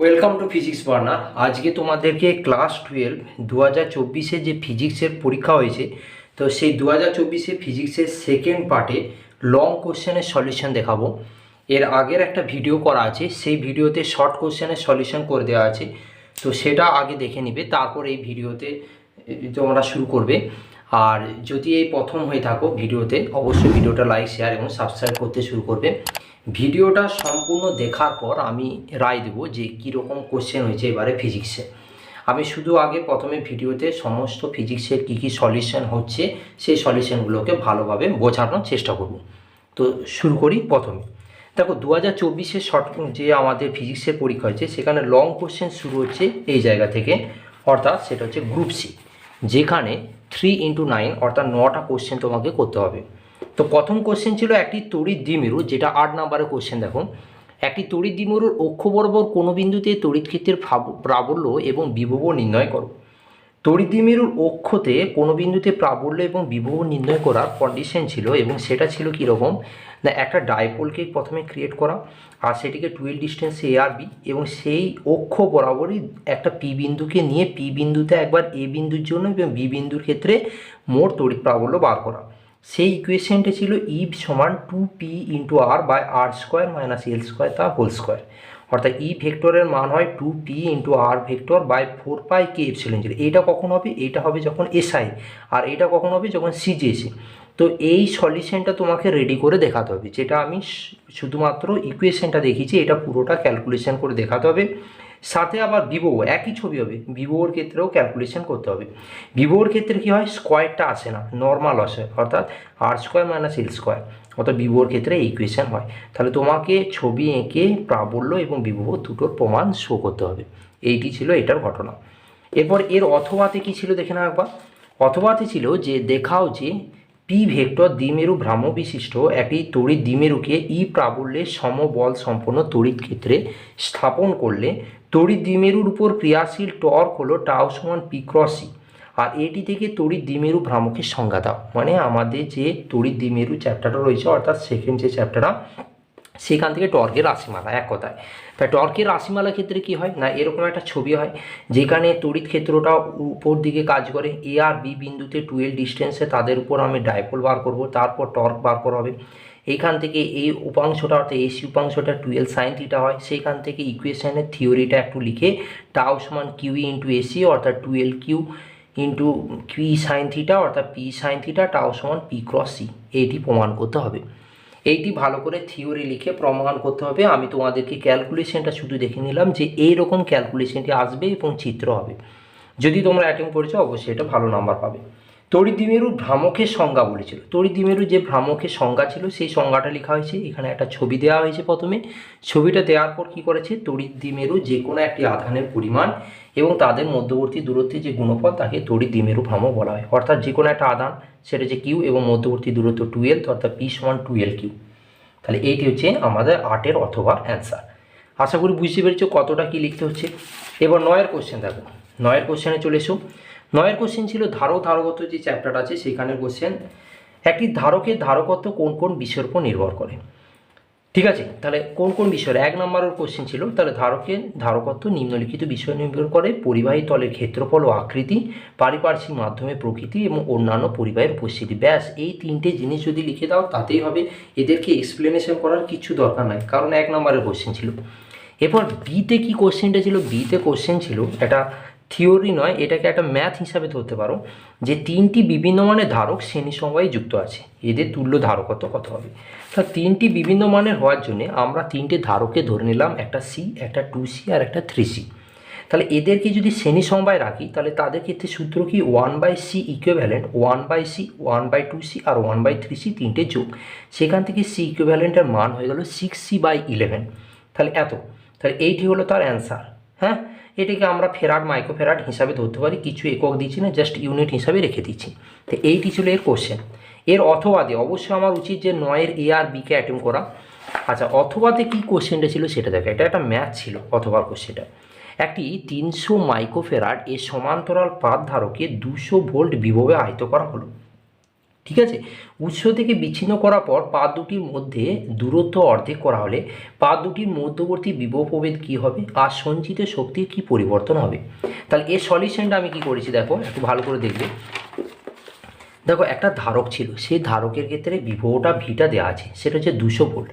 Welcome to physics burner. আজকে তোমাদেরকে class 12 2024 যে ফিজিক্সের পরীক্ষা হয়েছে, তো সেই 2024 ফিজিক্সের সেকেন্ড পার্টে লং কোশ্চেনের সলিউশন দেখাবো। এর আগের একটা ভিডিও করা আছে, সেই ভিডিওতে শর্ট কোশ্চেনের সলিউশন করে দেওয়া আছে, তো সেটা আগে দেখে নিবে, তারপর এই ভিডিওতে তোমরা শুরু করবে। আর যদি এই প্রথম হয়ে থাকো ভিডিওতে, অবশ্যই ভিডিওটা লাইক, শেয়ার এবং সাবস্ক্রাইব করতে শুরু করবে। ভিডিওটা সম্পূর্ণ দেখার পর আমি রায় দেবো যে কীরকম কোশ্চেন হয়েছে এবারে ফিজিক্সে। আমি শুধু আগে প্রথমে ভিডিওতে সমস্ত ফিজিক্সের কী কী সলিউশন হচ্ছে সেই সলিউশনগুলোকে ভালোভাবে বোঝানোর চেষ্টা করব। তো শুরু করি প্রথমে। দেখো 2024 শর্ট যে আমাদের ফিজিক্সের পরীক্ষা হয়েছে, সেখানে লং কোশ্চেন শুরু হচ্ছে এই জায়গা থেকে, অর্থাৎ সেটা হচ্ছে গ্রুপ সি, যেখানে 3x9 অর্থাৎ 9টা কোশ্চেন তোমাকে করতে হবে। তো প্রথম কোশ্চেন ছিল একটি তড়িৎ দ্বিমেরু, যেটা 8 নম্বরের কোশ্চেন। দেখো, একটি তড়িৎ দ্বিমেরুর অক্ষ বরাবর কোনো বিন্দুতে তড়িৎ ক্ষেত্রের প্রাবল্য এবং বিভব নির্ণয় করো। তড়িৎ দ্বিমেরুর অক্ষতে কোনো বিন্দুতে প্রাবল্য এবং বিভব নির্ণয় করার কন্ডিশন ছিল, এবং সেটা ছিল কীরকম না, একটা ডাইপোলকে প্রথমে ক্রিয়েট করা, আর সেটিকে 12 ডিস্টেন্স এ আর বি, এবং সেই অক্ষ বরাবরই একটা পি বিন্দুকে নিয়ে পি বিন্দুতে একবার এ বিন্দুর জন্য এবং বি বিন্দুর ক্ষেত্রে মোট তড়িৎ প্রাবল্য বার করা। সেই ইকুয়েশনটা ছিল ই সমান 2p into r by r square minus l square তার হোল স্কোয়ার, অর্থাৎ ই ভেক্টরের মান হয় 2p into r vector by 4 কে এপসিলন জিরো। এইটা কখন হবে? এইটা হবে যখন এসআই, আর এইটা কখন হবে? যখন সিজিএসি। তো এই সলিউশনটা তোমাকে রেডি করে দেখাতে হবে, যেটা আমি শুধুমাত্র ইকুয়েশনটা দেখিয়েছি, এটা পুরোটা ক্যালকুলেশন করে দেখাতে হবে। সাথে আবার বিভব একই ছবি হবে, বিভবর ক্ষেত্রেও ক্যালকুলেশন করতে হবে। বিভবর ক্ষেত্রে কী হয়, স্কোয়ারটা আসে না, নর্মাল আসে, অর্থাৎ আর স্কোয়ার মাইনাস এল স্কোয়ার, অর্থাৎ বিভবর ক্ষেত্রে এই ইকুয়েশন হয়। তাহলে তোমাকে ছবি এঁকে প্রাবল্য এবং বিভব দুটোর প্রমাণ শো করতে হবে। এইটি ছিল এটার ঘটনা। এরপর এর অথবাতে কী ছিল দেখে না একবার। অথবাতে ছিল যে দেখাও যে পি ভেক্টর দ্বিমেরু ভ্রাম্য বিশিষ্ট একটি তড়িৎ দ্বিমেরুকে ই প্রাবল্যের সমবল সম্পন্ন তড়িৎ ক্ষেত্রে স্থাপন করলে তড়িৎ দ্বিমেরুর উপর ক্রিয়াশীল টর্ক হলো টাউ সমান পি ক্রস সি। আর এটি থেকে তড়িৎ দ্বিমেরু ভ্রামকের সংজ্ঞা দাও, মানে আমাদের যে তড়িৎ দ্বিমেরু চ্যাপ্টারটা রয়েছে, অর্থাৎ সেকেন্ড যে চ্যাপ্টারটা, সেখান থেকে টর্কের রাশিমালা, এক কথায়। তাই টর্কের রাশিমালার ক্ষেত্রে কি হয় না, এরকম একটা ছবি হয় যেখানে তড়িৎ ক্ষেত্রটা উপর দিকে কাজ করে, এ আর বি বিন্দুতে 12 ডিস্টেন্সে তাদের উপর আমি ডাইপোল বার করব, তারপর টর্ক বার করা হবে। এইখান থেকে এই উপাংশটা অর্থাৎ এসি উপাংশটা 12 সাইন থিটা হয়। সেইখান থেকে ইকুয়েশনের থিওরিটা একটু লিখে টাউ সমান কিউ ইন্টু এসি অর্থাৎ 12 Q into P sine theta অর্থাৎ পি সাইন থিটা টাউ সমান পি ক্রস সি, এইটি প্রমাণ করতে হবে। এইটি ভালো করে থিওরি লিখে প্রমাণ করতে হবে। আমি তোমাদেরকে ক্যালকুলেশনটা শুধু দেখে নিলাম যে এইরকম ক্যালকুলেশনটি আসবে এবং চিত্র হবে। যদি তোমরা অ্যাটেম্প করেছো অবশ্যই এটা ভালো নাম্বার পাবে। তড়িৎ দ্বিমেরুর ভ্রামকের সংজ্ঞা বলেছিল, তড়িৎ দ্বিমেরুর যে ভ্রামকের সংজ্ঞা ছিল সেই সংজ্ঞাটা লেখা হয়েছে এখানে। একটা ছবি দেওয়া হয়েছে, প্রথমে ছবিটা দেওয়ার পর কী করেছে, তড়িৎ দ্বিমেরু যে কোনো একটি আধানের পরিমাণ এবং তাদের মধ্যবর্তী দূরত্বের যে গুণফল, তাকে তড়িৎ দ্বিমেরু ভ্রামক বলা হয়। অর্থাৎ যে কোনো একটা আধান, সেটা যে কিউ এবং মধ্যবর্তী দূরত্ব 12, অর্থাৎ পি সমান 12 কিউ। তাহলে এইটি হচ্ছে আমাদের 8-এর অথবা অ্যান্সার। আশা করি বুঝতে পেরেছো কতটা কী লিখতে হচ্ছে। এবার 9-এর কোশ্চেন দেখো, 9-এর কোশ্চেনে চলে এসো। 9-এর কোশ্চেন ছিল ধারকত্ব যে চ্যাপ্টার আছে সেখানের কোশ্চেন। একটি ধারকের ধারকত্ব কোন কোন বিষয়ের উপর নির্ভর করে, ঠিক আছে। তাহলে কোন কোন বিষয়, 1 নম্বরের কোশ্চেন ছিল, তাহলে ধারকের ধারকত্ব নিম্নলিখিত বিষয় নির্ভর করে: পরিবাহী তলের ক্ষেত্রফল ও আকৃতি, পারিপার্শ্বিক মাধ্যমের প্রকৃতি এবং অন্যান্য পরিবাহের উপস্থিতি। ব্যাস, এই 3টে জিনিস যদি লিখে দাও তাতেই হবে, এদেরকে এক্সপ্লেনেশন করার কিছু দরকার নাই, কারণ 1 নম্বরের কোশ্চেন ছিল। এরপর বিতে কি কোশ্চেনটা ছিল, বিতে কোশ্চেন ছিল এটা থিওরি নয়, এটাকে একটা ম্যাথ হিসাবে ধরতে পারো, যে 3টি বিভিন্ন মানের ধারক শ্রেণী সমবায়ে যুক্ত আছে, এদের তুল্য ধারকত্ব কত হবে। তা 3টি বিভিন্ন মানের হওয়ার জন্য আমরা 3টে ধারকে ধরে নিলাম, একটা সি, একটা 2C আর একটা 3C। তাহলে এদেরকে যদি শ্রেণী সমবায় রাখি, তাহলে তাদের ক্ষেত্রে সূত্র কি, 1/c ইকুইভ্যালেন্ট 1/c 1/2c আর 1/3c, 3টে যোগ, সেখান থেকে সি ইকুইভ্যালেন্টের মান হয়ে গেল 6c/11। তাহলে তাহলে এইটি হলো তার অ্যান্সার। হ্যাঁ, এটিকে আমরা ফেরাড মাইক্রোফেরাড হিসাবে ধরতে পারি, কিছু একক দিচ্ছি না, জাস্ট ইউনিট হিসাবে রেখে দিচ্ছি। তো এইটি ছিল এর কোশ্চেন। এর অথবাদে অবশ্যই আমার উচিত যে 9-এর এ আর বিকে অ্যাটেম্প করা। আচ্ছা, অথবাতে কী কোশ্চেনটা ছিল সেটা দেখো, এটা একটা ম্যাথ ছিল অথবার কোশ্চেনটা। একটি 300 মাইক্রোফেরাড এর সমান্তরাল পাত ধারকে 200 ভোল্ট বিভবে আহিত করা হলো। ঠিক আছে, উৎস থেকে বিচ্ছিন্ন করার পর পাত দুটির মধ্যে দূরত্ব অর্ধেক করা হলে পাত দুটির মধ্যবর্তী বিভব প্রভেদ কী হবে আর সঞ্চিত শক্তির কী পরিবর্তন হবে। তাহলে এর সলিউশনটা আমি কি করেছি দেখো, একটু ভালো করে দেখবে। দেখো একটা ধারক ছিল, সেই ধারকের ক্ষেত্রে বিভবটা ভিটা দেওয়া আছে, সেটা হচ্ছে 200 ভোল্ট,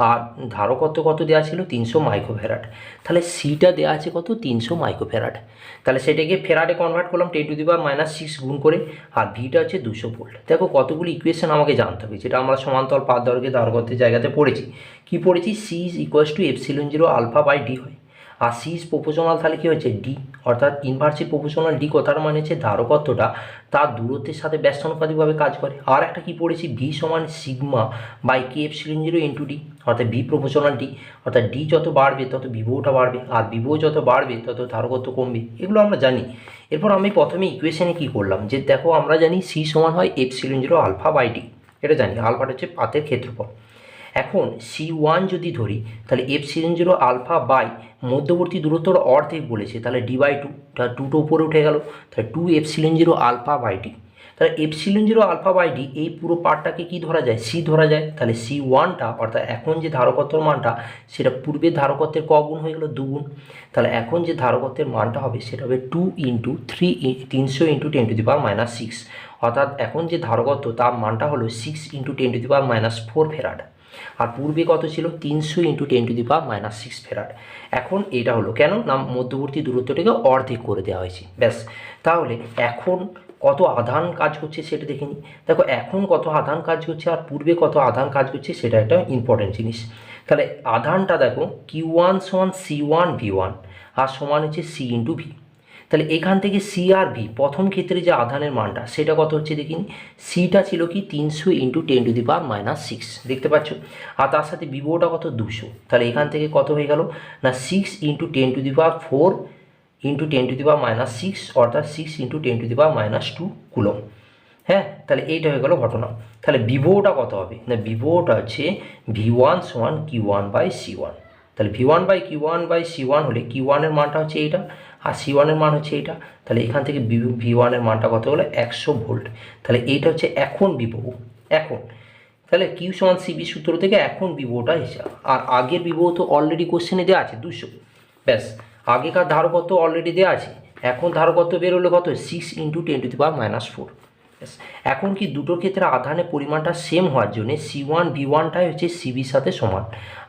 আর ধারকত্ব কত দেওয়া ছিল 300 মাইক্রোফ্যারাড। তাহলে সিটা দেওয়া আছে কত 300 মাইক্রোফ্যারাড। তাহলে সেটাকে ফেরাডে কনভার্ট করলাম 10⁻⁻6 গুণ করে, আর ভিটা হচ্ছে 200 ভোল্ট। দেখো কতগুলি ইকুয়েশন আমাকে জানতে হবে, যেটা আমরা সমান্তরাল পাত ধারকের ধারকত্বের জায়গাতে পড়েছি। কি পড়েছি, C is equals to ε0 alpha by D হয়, আর সি ইজ প্রপোর্শনাল, তাহলে কী হচ্ছে ডি, অর্থাৎ ইনভার্সলি প্রপোর্শনাল ডি কথার মানে হচ্ছে ধারকত্বটা তার দূরত্বের সাথে ব্যস্তানুপাতিকভাবে কাজ করে। আর একটা কি পড়েছি, ভি সমান sigma by K ε0 into D, অর্থাৎ ভি প্রপোর্শনাল ডি, অর্থাৎ ডি যত বাড়বে তত বিভবটা বাড়বে, আর বিভব যত বাড়বে তত ধারকত্ব কমবে, এগুলো আমরা জানি। এরপর আমি প্রথমে ইকুয়েশনে কি করলাম, যে দেখো আমরা জানি সি সমান হয় ε0 আলফা বাই ডি, এটা জানি, আলফাটা হচ্ছে পাতের ক্ষেত্রফল। এখন C1 যদি ধরি, তাহলে ε0 আলফা বাই মধ্যবর্তী দূরত্বর অর্ধেক বলেছে, তাহলে d/2, তাহলে 2টো উপরে উঠে গেল, তাহলে 2ε0 আলফা বাই ডি। তাহলে ε0 আলফা বাই ডি এই পুরো পার্টটাকে কি ধরা যায়, সি ধরা যায়। তাহলে C1টা অর্থাৎ এখন যে ধারকত্বের মানটা, সেটা পূর্বের ধারকত্বের ক গুণ হয়ে গেল, 2 গুণ। তাহলে এখন যে ধারকত্বের মানটা হবে সেটা হবে 2 × 300 × 10⁻⁻6, অর্থাৎ এখন যে ধারকত্ব তার মানটা হলো 6 × 10⁻⁴ ফেরাড, আর পূর্বে কত ছিল 300 × 10⁻6 ফেরাড। এখন এটা হলো কেন না, মধ্যবর্তী দূরত্বটাকে অর্ধেক করে দেওয়া হয়েছে, ব্যাস। তাহলে এখন কত আধান কাজ করছে সেটা দেখে নিই। দেখো এখন কত আধান কাজ করছে আর পূর্বে কত আধান কাজ করছে, সেটা একটা ইম্পর্টেন্ট জিনিস। তাহলে আধানটা দেখো Q1 সমান C1 V1 আর সমান হচ্ছে C × V। তাহলে এখান থেকে সি আর ভি প্রথম ক্ষেত্রে যে আধানের মানটা সেটা কত হচ্ছে দেখিনি, সিটা ছিল কি 300 × 10⁻6 দেখতে পাচ্ছ, আর তার সাথে বিভবটা কত 200। তাহলে এখান থেকে কত হয়ে গেল না 6 × 10⁴ × 10⁻6, অর্থাৎ 6 × 10⁻2 কুলম। হ্যাঁ, তাহলে এইটা হয়ে গেল ঘটনা। তাহলে বিভবটা কত হবে না, বিভবটা হচ্ছে V1 সমান Q1/C1। তাহলে V1/Q1/C1 হলে Q1-এর মানটা হচ্ছে এইটা, আর C1-এর মান হচ্ছে এইটা। তাহলে এখান থেকে V1-এর মানটা কত হলো 100 ভোল্ট। তাহলে এইটা হচ্ছে এখন বিভব, এখন। তাহলে Q সমান CV সূত্র থেকে এখন বিভবটা হিসাব, আর আগের বিভব তো অলরেডি কোশ্চেনে দেওয়া আছে 200, ব্যাস। আগেকার ধারকত্ব অলরেডি দেওয়া আছে, এখন ধারকত্ব বেরোলে কত 6 × 10⁻⁴। এখন কি দুটোর ক্ষেত্রে আধানের পরিমাণটা সেম হওয়ার জন্য C1 V1টাই হচ্ছে CBর সাথে সমান,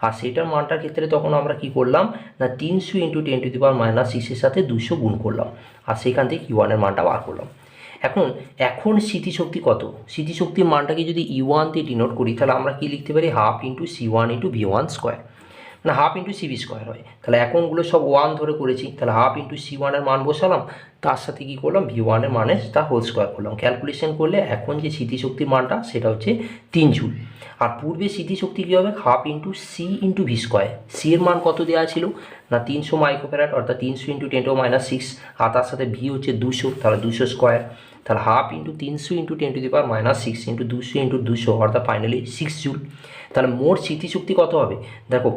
আর সেটার মানটার ক্ষেত্রে তখন আমরা কি করলাম না 300 × 10⁻6 সাথে 200 গুণ করলাম, আর সেখান থেকে Q1-এর মানটা বার করলাম। এখন স্মৃতিশক্তি কত, স্মৃতিশক্তির মানটাকে যদি E1 দিয়ে ডিনোট করি, তাহলে আমরা কি লিখতে পারি, ½ × C1 × V1 স্কোয়ার, না ½ × CV স্কোয়ার হয়। তাহলে এখনগুলো সব 1 ধরে করেছি, তাহলে ½ × C1-এর মান বসালাম, তার সাথে কি করলাম V1-এর মানে তার হোল স্কোয়ার করলাম। ক্যালকুলেশন করলে এখন যে স্মৃতিশক্তির মানটা সেটা হচ্ছে 3 জুল। আর পূর্বে স্মৃতিশক্তি কী হবে, ½ × C × V স্কোয়ার। সি এর মান কত দেওয়া ছিল না 300 মাইক্রোফ্যারাড, অর্থাৎ 300 × 10⁻6, আর তার সাথে ভি হচ্ছে 200, তাহলে 200 স্কোয়ার। তাহলে ½ × 300 × 10⁻6 × 200 × 200, অর্থাৎ ফাইনালি 6 জুল। তাহলে মোট স্মৃতিশক্তি কত হবে, দেখো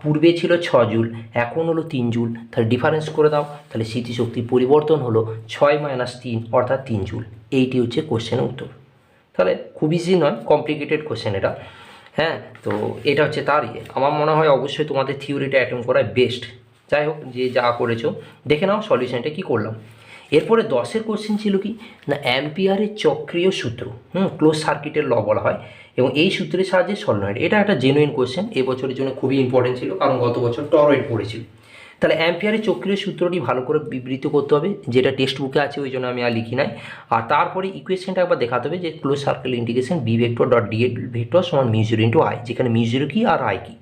পূর্বে ছিল 6 জুল, এখন হলো 3 জুল, তাহলে ডিফারেন্স করে দাও, তাহলে স্মৃতিশক্তির পরিবর্তন হলো 6 - 3, অর্থাৎ 3 জুল। এইটি হচ্ছে কোশ্চেনের উত্তর। তাহলে খুব ইজি নয়, কমপ্লিকেটেড কোশ্চেন এটা। হ্যাঁ, তো এটা হচ্ছে তার আমার মনে হয় অবশ্যই তোমাদের থিওরিটা অ্যাটেম্প করাই বেস্ট। যাই হোক, যে যা করেছো দেখে নাও সলিউশনটা কী করলাম। এরপরে 10-এর কোশ্চেন ছিল কি না অ্যাম্পিয়ারের চক্রীয় সূত্র, ক্লোজ সার্কিটের ল বলা হয়, এবং এই সূত্রের সাহায্যে সলিনয়েড। এটা একটা জেনুইন কোশ্চেন, এবছরের জন্য খুবই ইম্পর্টেন্ট ছিল, কারণ গত বছর টরয়েড পড়েছিল। তাহলে অ্যাম্পিয়ারের চক্রীয় সূত্রটি ভালো করে বিবৃত করতে হবে, যেটা টেক্সট বুকে আছে, ওই জন্য আমি আর লিখি নাই। আর তারপরে ইকুয়েশনটা একবার দেখাতে হবে যে close circle integration B vector dot D vector সমান μ0 × I, যেখানে μ0 কি আর I কি।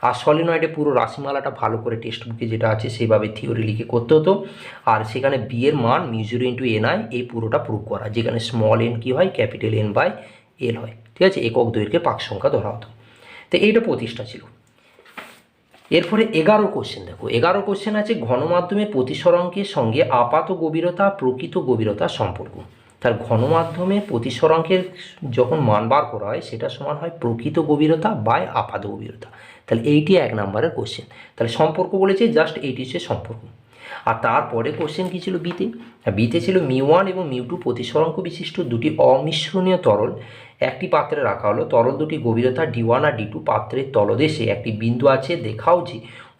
আর সলিনয়েডে পুরো রাশিমালাটা ভালো করে টেক্সট বুকে যেটা আছে সেইভাবে থিওরি লিখে করতে হতো, আর সেখানে বি এর মান μ0 × Ni এই পুরোটা প্রুভ করা, যেখানে স্মল n কি হয় ক্যাপিটাল N/L হয়, ঠিক আছে, একক দৈর্ঘ্যে পাক সংখ্যা ধরা হতো। তো এইটা প্রতিষ্ঠা ছিল। এরপরে 11 কোশ্চেন দেখো, 11 কোশ্চেন আছে ঘনমাধ্যমের প্রতিসরাঙ্কের সঙ্গে আপাত গভীরতা প্রকৃত গভীরতার সম্পর্ক। তার ঘনমাধ্যমের প্রতিসরাঙ্কের যখন মান বার করা হয় সেটা সমান হয় প্রকৃত গভীরতা বাই আপাত গভীরতা। তাহলে এইটি 1 নম্বরের কোশ্চেন। তাহলে সম্পর্ক বলেছে, জাস্ট এইটি হচ্ছে সম্পর্ক। আর তারপরে কোশ্চেন কী ছিল বিতে? বিতে ছিল মিউ1 এবং মিউ2 প্রতিসরাঙ্ক বিশিষ্ট দুটি অমিশ্রণীয় তরল একটি পাত্রে রাখা হলো। তরল দুটি গভীরতা d1 আর d2। পাত্রের তলদেশে একটি বিন্দু আছে। দেখাও যে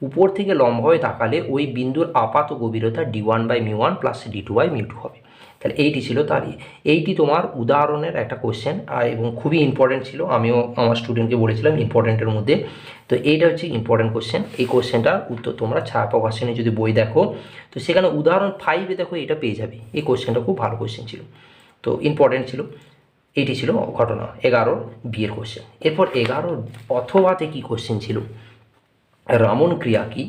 উপর থেকে লম্ব হয়ে তাকালে ওই বিন্দুর আপাত গভীরতা d1/μ1 প্লাস d2/μ2 হবে। তাহলে এইটি ছিল তার এইটি তোমার উদাহরণের একটা কোশ্চেন এবং খুবই ইম্পর্টেন্ট ছিল। আমিও আমার স্টুডেন্টকে বলেছিলাম ইম্পর্টেন্টের মধ্যে। তো এইটা হচ্ছে ইম্পর্টেন্ট কোশ্চেন। এই কোশ্চেনটার উত্তর তোমরা ছায়া প্রকাশনে যদি বই দেখো তো সেখানে উদাহরণ 5-এ দেখো এটা পেয়ে যাবে। এই কোশ্চেনটা খুব ভালো কোশ্চেন ছিল, তো ইম্পর্টেন্ট ছিল। এটি ছিল ঘটনা 11 বিয়ের কোশ্চেন। এরপর 11 অথবাতে কী কোশ্চেন ছিল? রামন ক্রিয়া কি?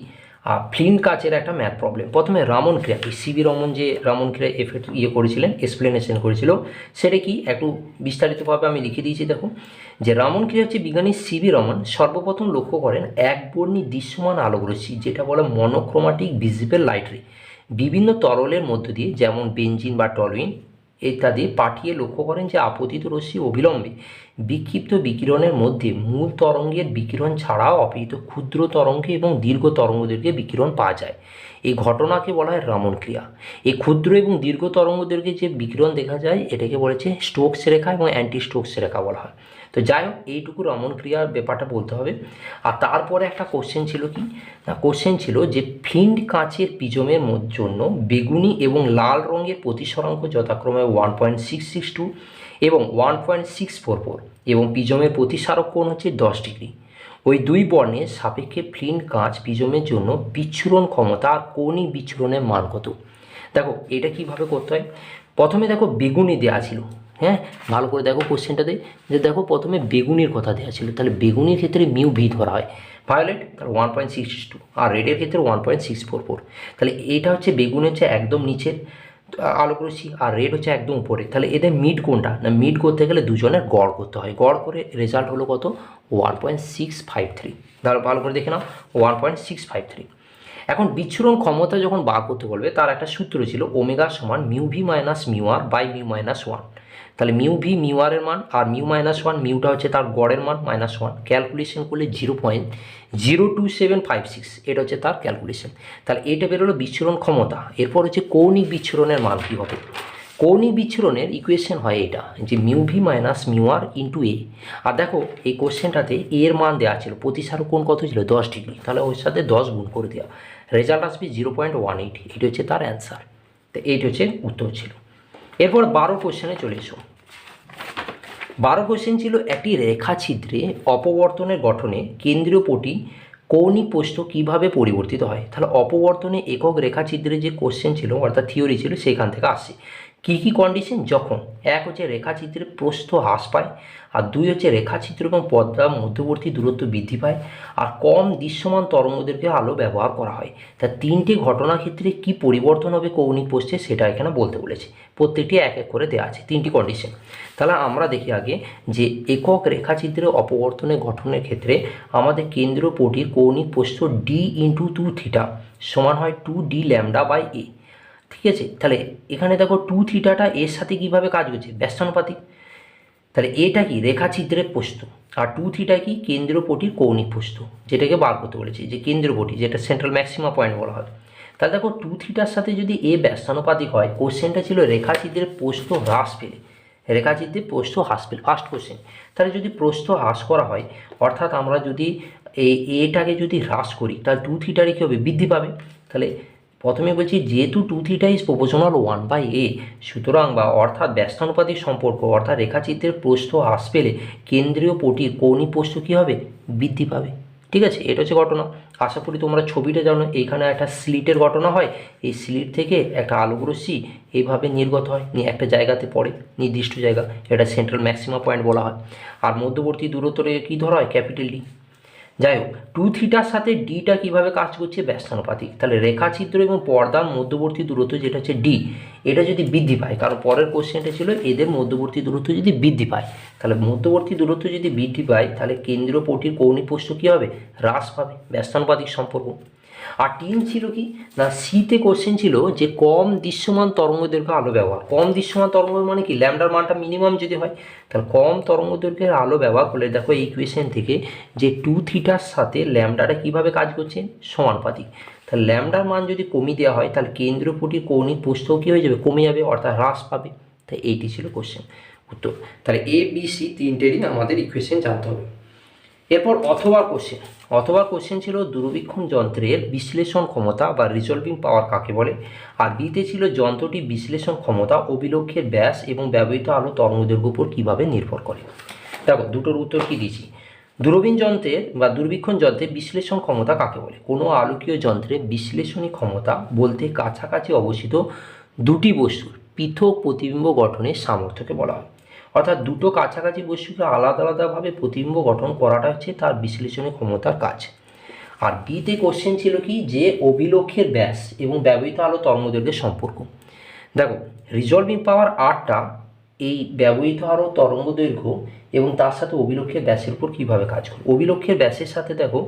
ফ্লিন্ট কাচের একটা ম্যাথ প্রবলেম। প্রথমে রামন ক্রিয়া কি, সিবি রমন যে রামন ক্রিয়া করেছিলেন, এক্সপ্লেনেশন করেছিল, সেটা কি একটু বিস্তারিতভাবে আমি লিখে দিয়েছি। দেখো যে রামন ক্রিয়া হচ্ছে বিজ্ঞানী সিবি রমন সর্বপ্রথম লক্ষ্য করেন একবর্ণী দৃশ্যমান আলোকরশ্মি, যেটা বলে মনোক্রোমাটিক ভিজিবল লাইট রে, বিভিন্ন তরলের মধ্য দিয়ে যেমন বেঞ্জিন বা টলুইন ইত্যাদি পাঠিয়ে লক্ষ্য করেন যে আপতিত রশ্মি অবিলম্বে বিক্ষিপ্ত বিকিরণের মধ্যে মূল তরঙ্গের বিকিরণ ছাড়াও অপেক্ষিত ক্ষুদ্র তরঙ্গ এবং দীর্ঘ তরঙ্গদৈর্ঘ্যে বিকিরণ পাওয়া যায়। এই ঘটনাকে বলা হয় রামন ক্রিয়া। এই ক্ষুদ্র এবং দীর্ঘ তরঙ্গদৈর্ঘ্যে যে বিকিরণ দেখা যায় এটাকে বলেছে স্টোকস রেখা এবং অ্যান্টি স্টোকস রেখা বলা হয়। তো যাই হোক, এইটুকু রামন ক্রিয়ার ব্যাপারটা বলতে হবে। আর তারপরে একটা কোশ্চেন ছিল কি না, কোশ্চেন ছিল যে ফ্লিন্ট কাঁচের প্রিজমের জন্য বেগুনি এবং লাল রঙের প্রতিসরাঙ্ক যথাক্রমে 1.662 এবং 1.644 এবং প্রিজমের প্রতিসারক কোণ হচ্ছে 10 ডিগ্রি। ওই দুই বর্ণের সাপেক্ষে ফ্লিন্ট কাঁচ প্রিজমের জন্য বিচ্ছুরণ ক্ষমতা আর কৌণিক বিচ্ছুরণের মান কত? দেখো এটা কিভাবে করতে হয়। প্রথমে দেখো বেগুনি দেওয়া ছিল, হ্যাঁ ভালো করে দেখো কোশ্চেনটাতে, যে দেখো প্রথমে বেগুনির কথা দেওয়া ছিল, তাহলে বেগুনির ক্ষেত্রে মিউ ভি ধরা হয়, ভায়োলেট তার 1.662 আর রেডের ক্ষেত্রে 1.644। তাহলে এটা হচ্ছে বেগুন হচ্ছে একদম নিচের আলোকরশ্মি আর রেড হচ্ছে একদম উপরে। তাহলে এদের মিড কোনটা না, মিড করতে গেলে দুজনের গড় করতে হয়, গড় করে রেজাল্ট হলো কত? 1.653। তাহলে ভালো করে দেখে নাও 1.653। এখন বিচ্ছুরণ ক্ষমতা যখন বার করতে বলবে তার একটা সূত্র ছিল ওমেগা সমান mu V minus mu R by mu minus 1। তাহলে মিউ ভি মিউ আর এর মান আর মিউ মাইনাস 1, মিউটা হচ্ছে তার গড়ের মান -1, ক্যালকুলেশন করলে 0.02756, এটা হচ্ছে তার ক্যালকুলেশন। তাহলে এটা বেরোলো বিচ্ছুরণ ক্ষমতা। এরপর হচ্ছে কৌণিক বিচ্ছুরণের মান কী হবে? কৌণিক বিচ্ছুরণের ইকুয়েশন হয় এটা যে মিউ ভি মাইনাস মিউ আর ইন্টু এ। আর দেখো এই কোশ্চেনটাতে এর মান দেওয়া ছিল, প্রতিসারক কোণ কত ছিল? 10 ডিগ্রি। তাহলে ওর সাথে 10 গুণ করে দেওয়া, রেজাল্ট আসবে 0.18। এটা হচ্ছে তার অ্যান্সার। তো এইটা হচ্ছে উত্তর ছিল। এরপর 12 কোশ্চেনে চলে এসো। 12 কোশ্চেন ছিল একটি রেখাছিদ্রে অপবর্তনের গঠনে কেন্দ্রীয় পটি কৌণিক প্রস্থ কীভাবে পরিবর্তিত হয়। তাহলে অপবর্তনে একক রেখাছিদ্রে যে কোশ্চেন ছিল অর্থাৎ থিওরি ছিল সেখান থেকে আসে। কী কী কন্ডিশন? যখন এক হচ্ছে রেখাচিত্রের প্রস্থ হ্রাস পায়, আর দুই হচ্ছে রেখাচিত্র এবং পর্দার মধ্যবর্তী দূরত্ব বৃদ্ধি পায়, আর কম দৃশ্যমান তরঙ্গদৈর্ঘ্যে আলো ব্যবহার করা হয়। তা তিনটি ঘটনার ক্ষেত্রে কী পরিবর্তন হবে কৌণিক প্রস্থে সেটা এখানে বলতে বলেছে। প্রত্যেকটি এক এক করে দেওয়া আছে, তিনটি কন্ডিশন। তাহলে আমরা দেখি আগে যে একক রেখাচিত্রের অপবর্তনের গঠনের ক্ষেত্রে আমাদের কেন্দ্রীয় পটির কৌণিক প্রস্থ ডি ইন্টু 2θ সমান হয় 2d ল্যামডা বাই এ। ঠিক আছে, তাহলে এখানে দেখো 2θটা এর সাথে কীভাবে কাজ করছে? ব্যস্তানুপাতিক। তাহলে এটা কি রেখাছিদ্রের প্রস্থ, আর 2θ কি কেন্দ্রীয় পটির কৌণিক প্রস্থ, যেটাকে বার করতে বলেছি যে কেন্দ্রীয় পটি, যেটা সেন্ট্রাল ম্যাক্সিমা পয়েন্ট বলা হয়। তাহলে দেখো 2θর সাথে যদি এ ব্যস্তানুপাতিক হয়, কোশ্চেনটা ছিল রেখাছিদ্রের প্রস্থ হ্রাস পেলে, রেখাচিত্রে প্রস্থ হ্রাস পেলে ফার্স্ট কোশ্চেন। তাহলে যদি প্রস্থ হ্রাস করা হয় অর্থাৎ আমরা যদি এই এটাকে যদি হ্রাস করি তাহলে 2θরই কী হবে? বৃদ্ধি পাবে। তাহলে প্রথমে বলছি যেহেতু 2θ ইজ প্রপোর্শনাল 1/a, সুতরাং বা অর্থাৎ ব্যস্তানুপাতিক সম্পর্ক অর্থাৎ রেখাচিত্রের প্রস্থ হ্রাস পেলে কেন্দ্রীয় পটির কৌণিক প্রস্থ কী হবে? বৃদ্ধি পাবে। ঠিক আছে, এটা হচ্ছে ঘটনা। আশা করি তোমরা ছবিটা জানো। এইখানে একটা স্লিটের ঘটনা হয়, এই স্লিট থেকে একটা আলোকরশ্মি এইভাবে নির্গত হয়, নিয়ে একটা জায়গাতে পড়ে, নির্দিষ্ট জায়গা, এটা সেন্ট্রাল ম্যাক্সিমা পয়েন্ট বলা হয়। আর মধ্যবর্তী দূরত্বকে কী ধরা হয়? Capital D. যাই হোক, 2θর সাথে ডিটা কীভাবে কাজ করছে? ব্যস্তানুপাতিক। তাহলে রেখাচিত্র এবং পর্দার মধ্যবর্তী দূরত্ব যেটা হচ্ছে ডি, এটা যদি বৃদ্ধি পায়, কারণ পরের কোশ্চেনটা ছিল এদের মধ্যবর্তী দূরত্ব যদি বৃদ্ধি পায়, তাহলে মধ্যবর্তী দূরত্ব যদি বৃদ্ধি পায় তাহলে কেন্দ্রীয় পটির কৌণিক প্রস্থ কী হবে? হ্রাস পাবে, ব্যস্তানুপাতিক সম্পর্ক। আর 3 ছিল কি না, সিতে কোশ্চেন ছিল যে কম দৃশ্যমান তরঙ্গদৈর্ঘ্য আলো ব্যবহার। কম দৃশ্যমান তরঙ্গ মানে কি? ল্যামডার মানটা মিনিমাম যদি হয়, তাহলে কম তরঙ্গদৈর্ঘ্যের আলো ব্যবহার করলে দেখো এই ইকুয়েশন থেকে যে 2θর সাথে ল্যামডাটা কীভাবে কাজ করছে? সমানুপাতিক। তাহলে ল্যামডার মান যদি কমিয়ে দেওয়া হয় তাহলে কেন্দ্রীয় পুটির কৌণিক প্রস্থও কী হয়ে যাবে, কমে যাবে, অর্থাৎ হ্রাস পাবে। তাই এইটি ছিল কোশ্চেন উত্তর। তাহলে এ বি সি তিনটেরই আমাদের ইকুয়েশন জানতে হবে। এরপর অথবা কোশ্চেন ছিল দূরবীক্ষণ যন্ত্রের বিশ্লেষণ ক্ষমতা বা রিজলভিং পাওয়ার কাকে বলে। আর বিতে ছিল যন্ত্রটি বিশ্লেষণ ক্ষমতা অভিলক্ষের ব্যাস এবং ব্যবহৃত আলো তরঙ্গদৈর্ঘ্যের উপর কীভাবে নির্ভর করে। দেখো দুটোর উত্তর কী দিয়েছি। দূরবীক্ষণ যন্ত্রের বিশ্লেষণ ক্ষমতা কাকে বলে? কোনো আলোকীয় যন্ত্রের বিশ্লেষণী ক্ষমতা বলতে কাছাকাছি অবস্থিত দুটি বস্তুর পৃথক প্রতিবিম্ব গঠনের সামর্থ্যকে বলা হয়। অর্থাৎ দুটো কাছাকাছি বস্তুকে আলাদা আলাদাভাবে প্রতিবিম্ব গঠন করাটা হচ্ছে তার বিশ্লেষণী ক্ষমতার কাজ। আর বিতে কোশ্চেন ছিল কি, যে অভিলক্ষের ব্যাস এবং ব্যবহৃত আলো তরঙ্গদৈর্ঘ্যের সম্পর্ক। দেখো রিজলভিং পাওয়ার আরটা এই ব্যবহৃত আলো তরঙ্গদৈর্ঘ্য এবং তার সাথে অভিলক্ষের ব্যাসের উপর কীভাবে কাজ করে। অভিলক্ষের ব্যাসের সাথে দেখো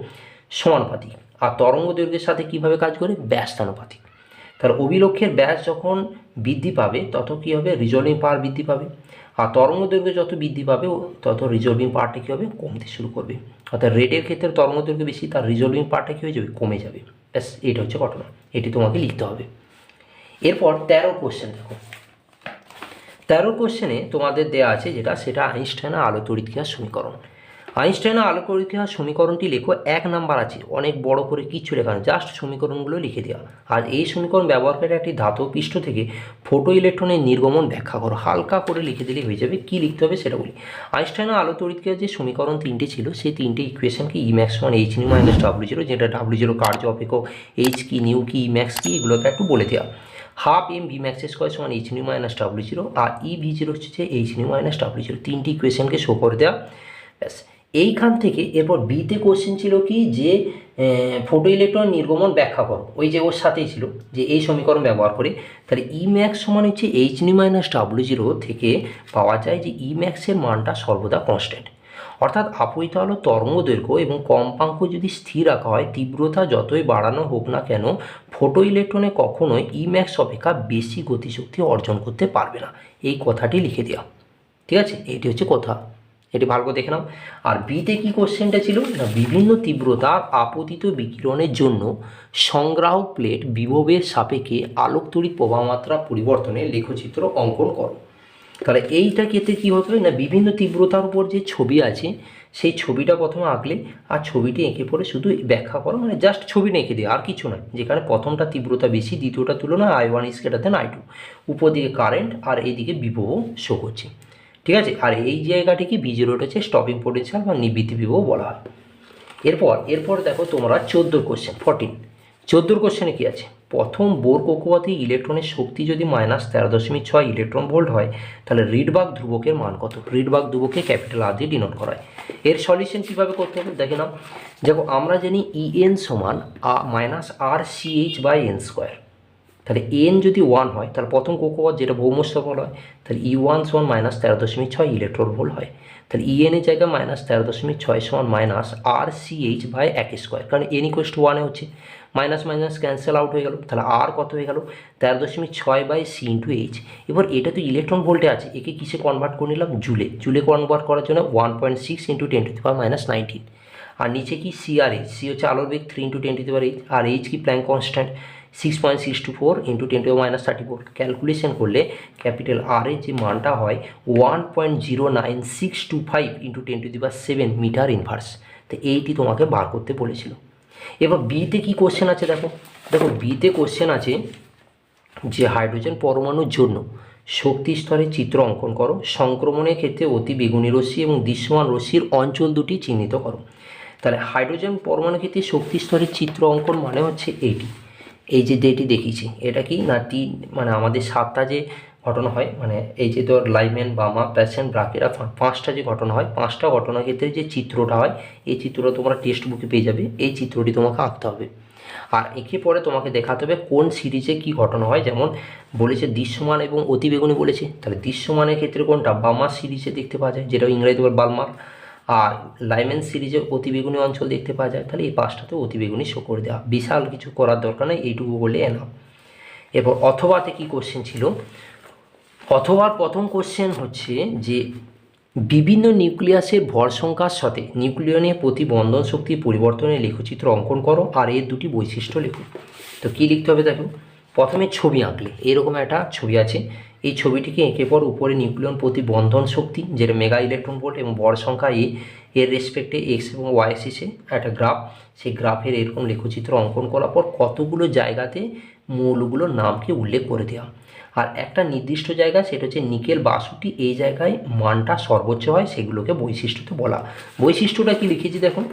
সমানুপাতিক, আর তরঙ্গদৈর্ঘ্যের সাথে কীভাবে কাজ করে, ব্যস্তানুপাতিক। তাহলে অভিলক্ষের ব্যাস যখন বৃদ্ধি পাবে তত কী হবে, রিজলভিং পাওয়ার বৃদ্ধি পাবে। আর তরঙ্গদৈর্ঘ্য যত বৃদ্ধি পাবে তত রিজলভিং পাওয়ারটা কী হবে, কমতে শুরু করবে। অর্থাৎ রেডের ক্ষেত্রে তরঙ্গদৈর্ঘ্য বেশি, তার রিজলভিং পাওয়ারটা কী হয়ে যাবে, কমে যাবে। ব্যাস এটা হচ্ছে ঘটনা, এটি তোমাকে লিখতে হবে। এরপর 13 কোশ্চেন দেখো। 13 কোশ্চেনে তোমাদের দেওয়া আছে সেটা আইনস্টাইনের আলো তড়িৎক্রিয়ার সমীকরণ। আইনস্টাইনের আলো তড়িৎক্রিয়ার সমীকরণটি লেখো, 1 নাম্বার আছে, অনেক বড় করে কিচ্ছু লেখা নেই, জাস্ট সমীকরণগুলো লিখে দেওয়া। আর এই সমীকরণ ব্যবহার করে একটি ধাতব পৃষ্ঠ থেকে ফোটো ইলেকট্রনের নির্গমন ব্যাখ্যা করো। হালকা করে লিখে দিলে হয়ে যাবে। কী লিখতে হবে সেটা বলি। আইনস্টাইনের আলো তড়িৎক্রিয়ার যে সমীকরণ তিনটে ছিল সেই তিনটে ইকুয়েশনকে ই ম্যাক্স সমান এইচ নিউ মাইনাস W0, যেটা W0 কার্য অপেক্ষক, এইচ কি, নিউ কি, ই ম্যাক্স কি, এগুলোকে একটু বলে দেওয়া। Half M V max square সমান এইচ নিউ মাইনাস W0, আর ই V0 হচ্ছে এইচ নিউ মাইনাস W0, তিনটি ইকুয়েশনকে শো করে দেওয়া। ব্যাস এইখান থেকে এরপর বিতে কোশ্চেন ছিল কি, যে ফোটো ইলেকট্রন নির্গমন ব্যাখ্যা করো। ওই যে ওর সাথেই ছিল যে এই সমীকরণ ব্যবহার করে। তাহলে ই ম্যাক্স সমান হচ্ছে এইচ নিউ মাইনাস W0 থেকে পাওয়া যায় যে ই ম্যাক্সের মানটা সর্বদা কনস্ট্যান্ট। অর্থাৎ আপতিত আলো তরঙ্গদৈর্ঘ্য এবং কম্পাঙ্ক যদি স্থির রাখা হয়, তীব্রতা যতই বাড়ানো হোক না কেন, ফোটো ইলেকট্রনে কখনোই ই ম্যাক্স অপেক্ষা বেশি গতিশক্তি অর্জন করতে পারবে না। এই কথাটি লিখে দেওয়া, ঠিক আছে? এটি হচ্ছে কথা, এটি ভালো করে দেখে নাও। আর বিতে কি কোশ্চেনটা ছিল না, বিভিন্ন তীব্রতার আপতিত বিকিরণের জন্য সংগ্রাহক প্লেট বিভবের সাপেক্ষে আলোক তড়িৎ প্রবাহমাত্রা পরিবর্তনের লেখচিত্র অঙ্কন করো। তাহলে এইটা ক্ষেত্রে কী হতে হবে না, বিভিন্ন তীব্রতার উপর যে ছবি আছে সেই ছবিটা প্রথমে আঁকলে, আর ছবিটি এঁকে পরে শুধু ব্যাখ্যা করো, মানে জাস্ট ছবি এঁকে দিয়ে আর কিছু নয়। যেখানে প্রথমটা তীব্রতা বেশি, দ্বিতীয়টার তুলনায় I1 is greater than I2, উপর দিকে কারেন্ট আর এইদিকে বিভব শো করছে, ঠিক আছে? আর এই জায়গাটিকে V0 হচ্ছে স্টপিং পোটেনশিয়াল বা নিবৃত্তি বিভব বলা হয়। এরপর দেখো তোমরা 14 কোশ্চেন 14 কোশ্চেনে কী আছে, প্রথম বোর কক্ষপথে ইলেকট্রনের শক্তি যদি -13.6 ইলেকট্রন ভোল্ট হয়, তাহলে রিডবার্গ ধ্রুবকের মান কত? রিডবার্গ ধ্রুবককে ক্যাপিটাল আর দিয়ে ডিনোট করা হয়। এর সলিউশন কীভাবে করতে হবে দেখে নাও। দেখো আমরা জানি EN সমান -RCH/n²। তাহলে এন যদি 1 হয় তাহলে প্রথম কক্ষপথ যেটা ভৌমস্থল হয়, তাহলে E1 সমান -13.6 ইলেকট্রন ভোল্ট হয়। তাহলে EN এর জায়গায় -13.6 সমান -RCH/1², কারণ n = 1 হচ্ছে, মাইনাস মাইনাস ক্যান্সেল আউট হয়ে গেল। তাহলে আর কত হয়ে গেল, 13.6/c/h। এবার এটা তো ইলেকট্রন ভোল্টে আছে, একে কিসে কনভার্ট করে নিলাম, জুলে কনভার্ট করার জন্য 1.6 × 10⁻⁹। আর নিচে কি সি আর এইচ, সি হচ্ছে আলোর বেগ 3 × 10⁻8, আর এইচ কি প্ল্যাঙ্ক কনস্ট্যান্ট 6.624 × 10⁻34। ক্যালকুলেশন করলে ক্যাপিটাল আর এর যে মানটা হয় 1.09625 × 10⁻7 মিটার ইনভার্স। তো এইটি তোমাকে বার করতে বলেছিল। এবার বিতে কি কোশ্চেন আছে দেখো বিতে কোশ্চেন আছে যে হাইড্রোজেন পরমাণুর জন্য শক্তি স্তরের চিত্র অঙ্কন করো, সংক্রমণের ক্ষেত্রে অতি বেগুনি রশ্মি এবং দৃশ্যমান রশ্মির অঞ্চল দুটি চিহ্নিত করো। তাহলে হাইড্রোজেন পরমাণুর ক্ষেত্রে শক্তি স্তরের চিত্র অঙ্কন মানে হচ্ছে এই যে যেটি দেখিয়েছি, এটা কি না মানে আমাদের 7টা যে ঘটনা হয়, মানে এই যে তোর লাইম্যান, বামা, প্যাসেন্ট, ব্রাকেরা 5টা যে ঘটনা হয়, 5টা ঘটনার ক্ষেত্রে যে চিত্রটা হয়, এই চিত্রটা তোমরা টেক্সট বুকে পেয়ে যাবে। এই চিত্রটি তোমাকে আঁকতে হবে, আর একে পরে তোমাকে দেখাতে হবে কোন সিরিজে কি ঘটনা হয়। যেমন বলেছে দৃশ্যমান এবং অতিবেগুনি বলেছে, তাহলে দৃশ্যমানের ক্ষেত্রে কোনটা, বামা সিরিজে দেখতে পাওয়া যায়, যেটা ইংরেজিতে বলে বালমার। আর লাইম্যান সিরিজে অতিবেগুনি অঞ্চল দেখতে পাওয়া যায়। তাহলে এই 5টাতে অতিবেগুনি শো করে দেওয়া, বিশাল কিছু করার দরকার নেই, এইটুকু বললে এনাফ। এরপর অথবাতে কি কোশ্চেন ছিল, অথবার প্রথম কোশ্চেন হচ্ছে যে বিভিন্ন নিউক্লিয়াসের ভর সংখ্যার সাথে নিউক্লিয়নের প্রতি বন্ধন শক্তির পরিবর্তনের লেখচিত্র অঙ্কন করো আর এর দুটি বৈশিষ্ট্য লেখো। তো কী লিখতে হবে দেখো, প্রথমে ছবি আঁকলে এরকম একটা ছবি আছে, এই ছবিটিকে এঁকে পর উপরে নিউক্লিয়ন প্রতি বন্ধন শক্তি যেটা মেগা ইলেকট্রন ভোল্ট এবং ভর সংখ্যা এর রেসপেক্টে এক্স এবং ওয়াই এসেছে একটা গ্রাফ, সেই গ্রাফের এরকম লেখচিত্র অঙ্কন করার পর কতগুলো জায়গাতে মৌলগুলোর নামকে উল্লেখ করে দেওয়া। আর একটা নির্দিষ্ট জায়গা সেটা হচ্ছে নিকেল 62, এই জায়গায় মানটা সর্বোচ্চ হয়, সেগুলোকে বৈশিষ্ট্যতে বলা। বৈশিষ্ট্যটা কি লিখেছি দেখুন,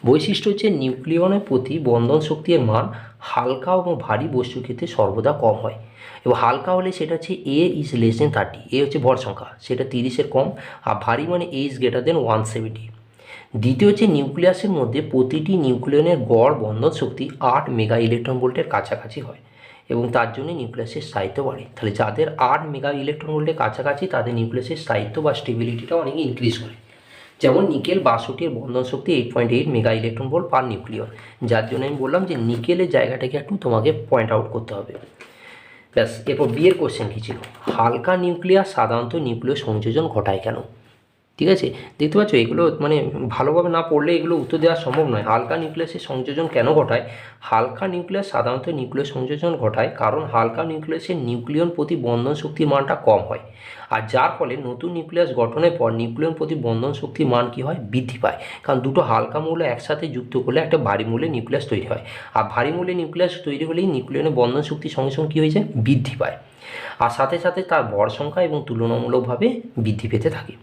বৈশিষ্ট্য হচ্ছে নিউক্লিয়নের প্রতি বন্ধন শক্তির মান হালকা এবং ভারী বস্তুর ক্ষেত্রে সর্বদা কম হয়, এবং হালকা হলে সেটা হচ্ছে এ ইজ লেস দেন 30, এ হচ্ছে ভর সংখ্যা, সেটা 30-এর কম, আর ভারী মানে এ ইজ গ্রেটার দেন 170। দ্বিতীয় হচ্ছে নিউক্লিয়াসের মধ্যে প্রতিটি নিউক্লিয়নের গড় বন্ধন শক্তি 8 মেগা ইলেকট্রন ভোল্টের কাছাকাছি হয় এবং তার জন্য নিউক্লিয়াসের স্থায়িত্ব বাড়ে। তাহলে যাদের 8 মেগা ইলেকট্রন ভোল্টের কাছাকাছি তাদের নিউক্লিয়াসের স্থায়িত্ব বা স্টেবিলিটিটা অনেক ইনক্রিজ করে। যেমন নিকেল 62-এর বন্ধন শক্তি 8.8 মেগা ইলেকট্রন ভোল্ট পার নিউক্লিয়ন, যার জন্য আমি বললাম যে নিকেলের জায়গাটাকে একটু তোমাকে পয়েন্ট আউট করতে হবে। ব্যাস, এরপর বিয়ের কোশ্চেন কী ছিল, হালকা নিউক্লিয়াস সাধারণত নিউক্লিয় সংযোজন ঘটায় কেন? ঠিক আছে, দেখতে পাচ্ছ এগুলো মানে ভালোভাবে না পড়লে এগুলো উত্তর দেওয়া সম্ভব নয়। হালকা নিউক্লিয়াসের সংযোজন কেন ঘটায়? হালকা নিউক্লিয়াস সাধারণত নিউক্লিয় সংযোজন ঘটায় কারণ হালকা নিউক্লিয়াসের নিউক্লিয়ন প্রতি বন্ধন শক্তির মানটা কম হয়, আর যার ফলে নতুন নিউক্লিয়াস গঠনের পর নিউক্লিয়ন প্রতি বন্ধন শক্তির মান কী হয়, বৃদ্ধি পায়। কারণ দুটো হালকা মৌল একসাথে যুক্ত করলে একটা ভারী মৌলের নিউক্লিয়াস তৈরি হয়, আর ভারী মৌলের নিউক্লিয়াস তৈরি হলেই নিউক্লিয়নের বন্ধন শক্তির সঙ্গে সঙ্গে কী হয়ে যায়, বৃদ্ধি পায়, আর সাথে সাথে তার ভর সংখ্যা এবং তুলনামূলকভাবে বৃদ্ধি পেতে থাকে।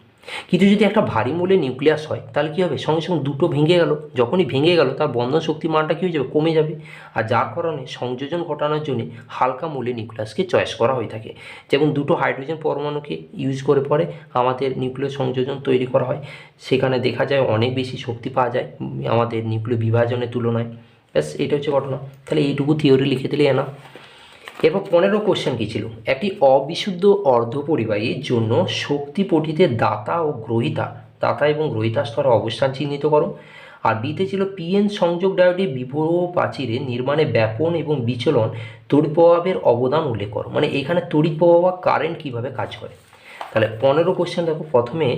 কিন্তু যদি একটা ভারী মৌলের নিউক্লিয়াস হয় তাহলে কী হবে, সঙ্গে সঙ্গে দুটো ভেঙে গেল, যখনই ভেঙে গেল তার বন্ধন শক্তির মানটা কী হয়ে যাবে, কমে যাবে, আর যার কারণে সংযোজন ঘটানোর জন্য হালকা মৌলের নিউক্লিয়াসকে চয়েস করা হয়ে থাকে। যেমন দুটো হাইড্রোজেন পরমাণুকে ইউজ করে পরে আমাদের নিউক্লিয় সংযোজন তৈরি করা হয়, সেখানে দেখা যায় অনেক বেশি শক্তি পাওয়া যায় আমাদের নিউক্লিয় বিভাজনের তুলনায়। ব্যাস, এটা হচ্ছে ঘটনা। তাহলে এইটুকু থিওরি লিখে দিলে না। এরপর 15 কোশ্চেন কী ছিল, একটি অবিশুদ্ধ অর্ধপরিবাহীর জন্য শক্তি পটিতে দাতা ও গ্রহিতা, দাতা এবং গ্রহিতা স্তরে অবস্থান চিহ্নিত করো। আর বিতে ছিল পিএন সংযোগ ডায়োডে বিভব প্রাচীরে নির্মাণে ব্যাপন এবং বিচলন তড়িৎ প্রভাবের অবদান উল্লেখ করো। মানে এখানে তড়িৎ প্রবাহ বা কারেন্ট কীভাবে কাজ করে। তাহলে 15 কোশ্চেন দেখো, প্রথমে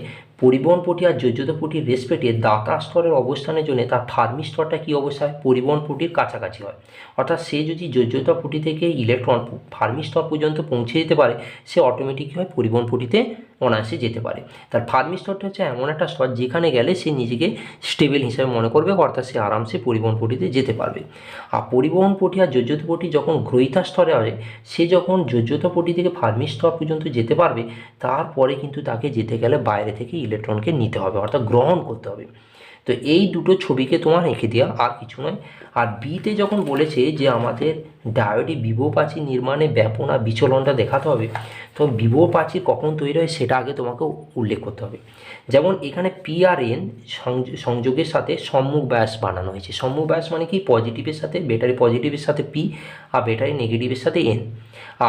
পরিবহন পটি আর যোজ্যতা পটির রেসপেক্টে দাতা স্তরের অবস্থানের জন্য তার ফার্মি স্তরটা কী অবস্থায়, পরিবহন পটির কাছাকাছি হয়। অর্থাৎ সে যদি যোজ্যতা পটি থেকে ইলেকট্রন ফার্মি স্তর পর্যন্ত পৌঁছে যেতে পারে, সে অটোমেটিক হয় পরিবহন পটিতে অনায়াসে যেতে পারে। তার ফার্মি স্তরটা হচ্ছে এমন একটা স্তর যেখানে গেলে সে নিজেকে স্টেবল হিসেবে মনে করবে, অর্থাৎ সে আরামসে পরিবহন পটিতে যেতে পারবে। আর পরিবহন পটি আর যোজ্যতা পটি যখন গ্রহিতা স্তরে আসে, সে যখন যোজ্যতা পটি থেকে ফার্মি স্তর পর্যন্ত যেতে পারবে, তারপরে কিন্তু তাকে যেতে গেলে বাইরে থেকে ইলেকট্রনকে নিতে হবে, অর্থাৎ গ্রহণ করতে হবে। তো এই দুটো ছবিকে তোমার এঁকে দেওয়া, আর কিছু নয়। আর বিতে যখন বলেছে যে আমাদের ডায়োডে বিভব প্রাচীর নির্মাণে ব্যাপন আর বিচলনটা দেখাতে হবে, তো বিভব প্রাচীর কখন তৈরি হয় সেটা আগে তোমাকে উল্লেখ করতে হবে। যেমন এখানে পি আর এন সংযোগের সাথে সম্মুখ ব্যাস বানানো হয়েছে। সম্মুখ ব্যাস মানে কি, পজিটিভের সাথে ব্যাটারি পজিটিভের সাথে পি আর ব্যাটারি নেগেটিভের সাথে এন।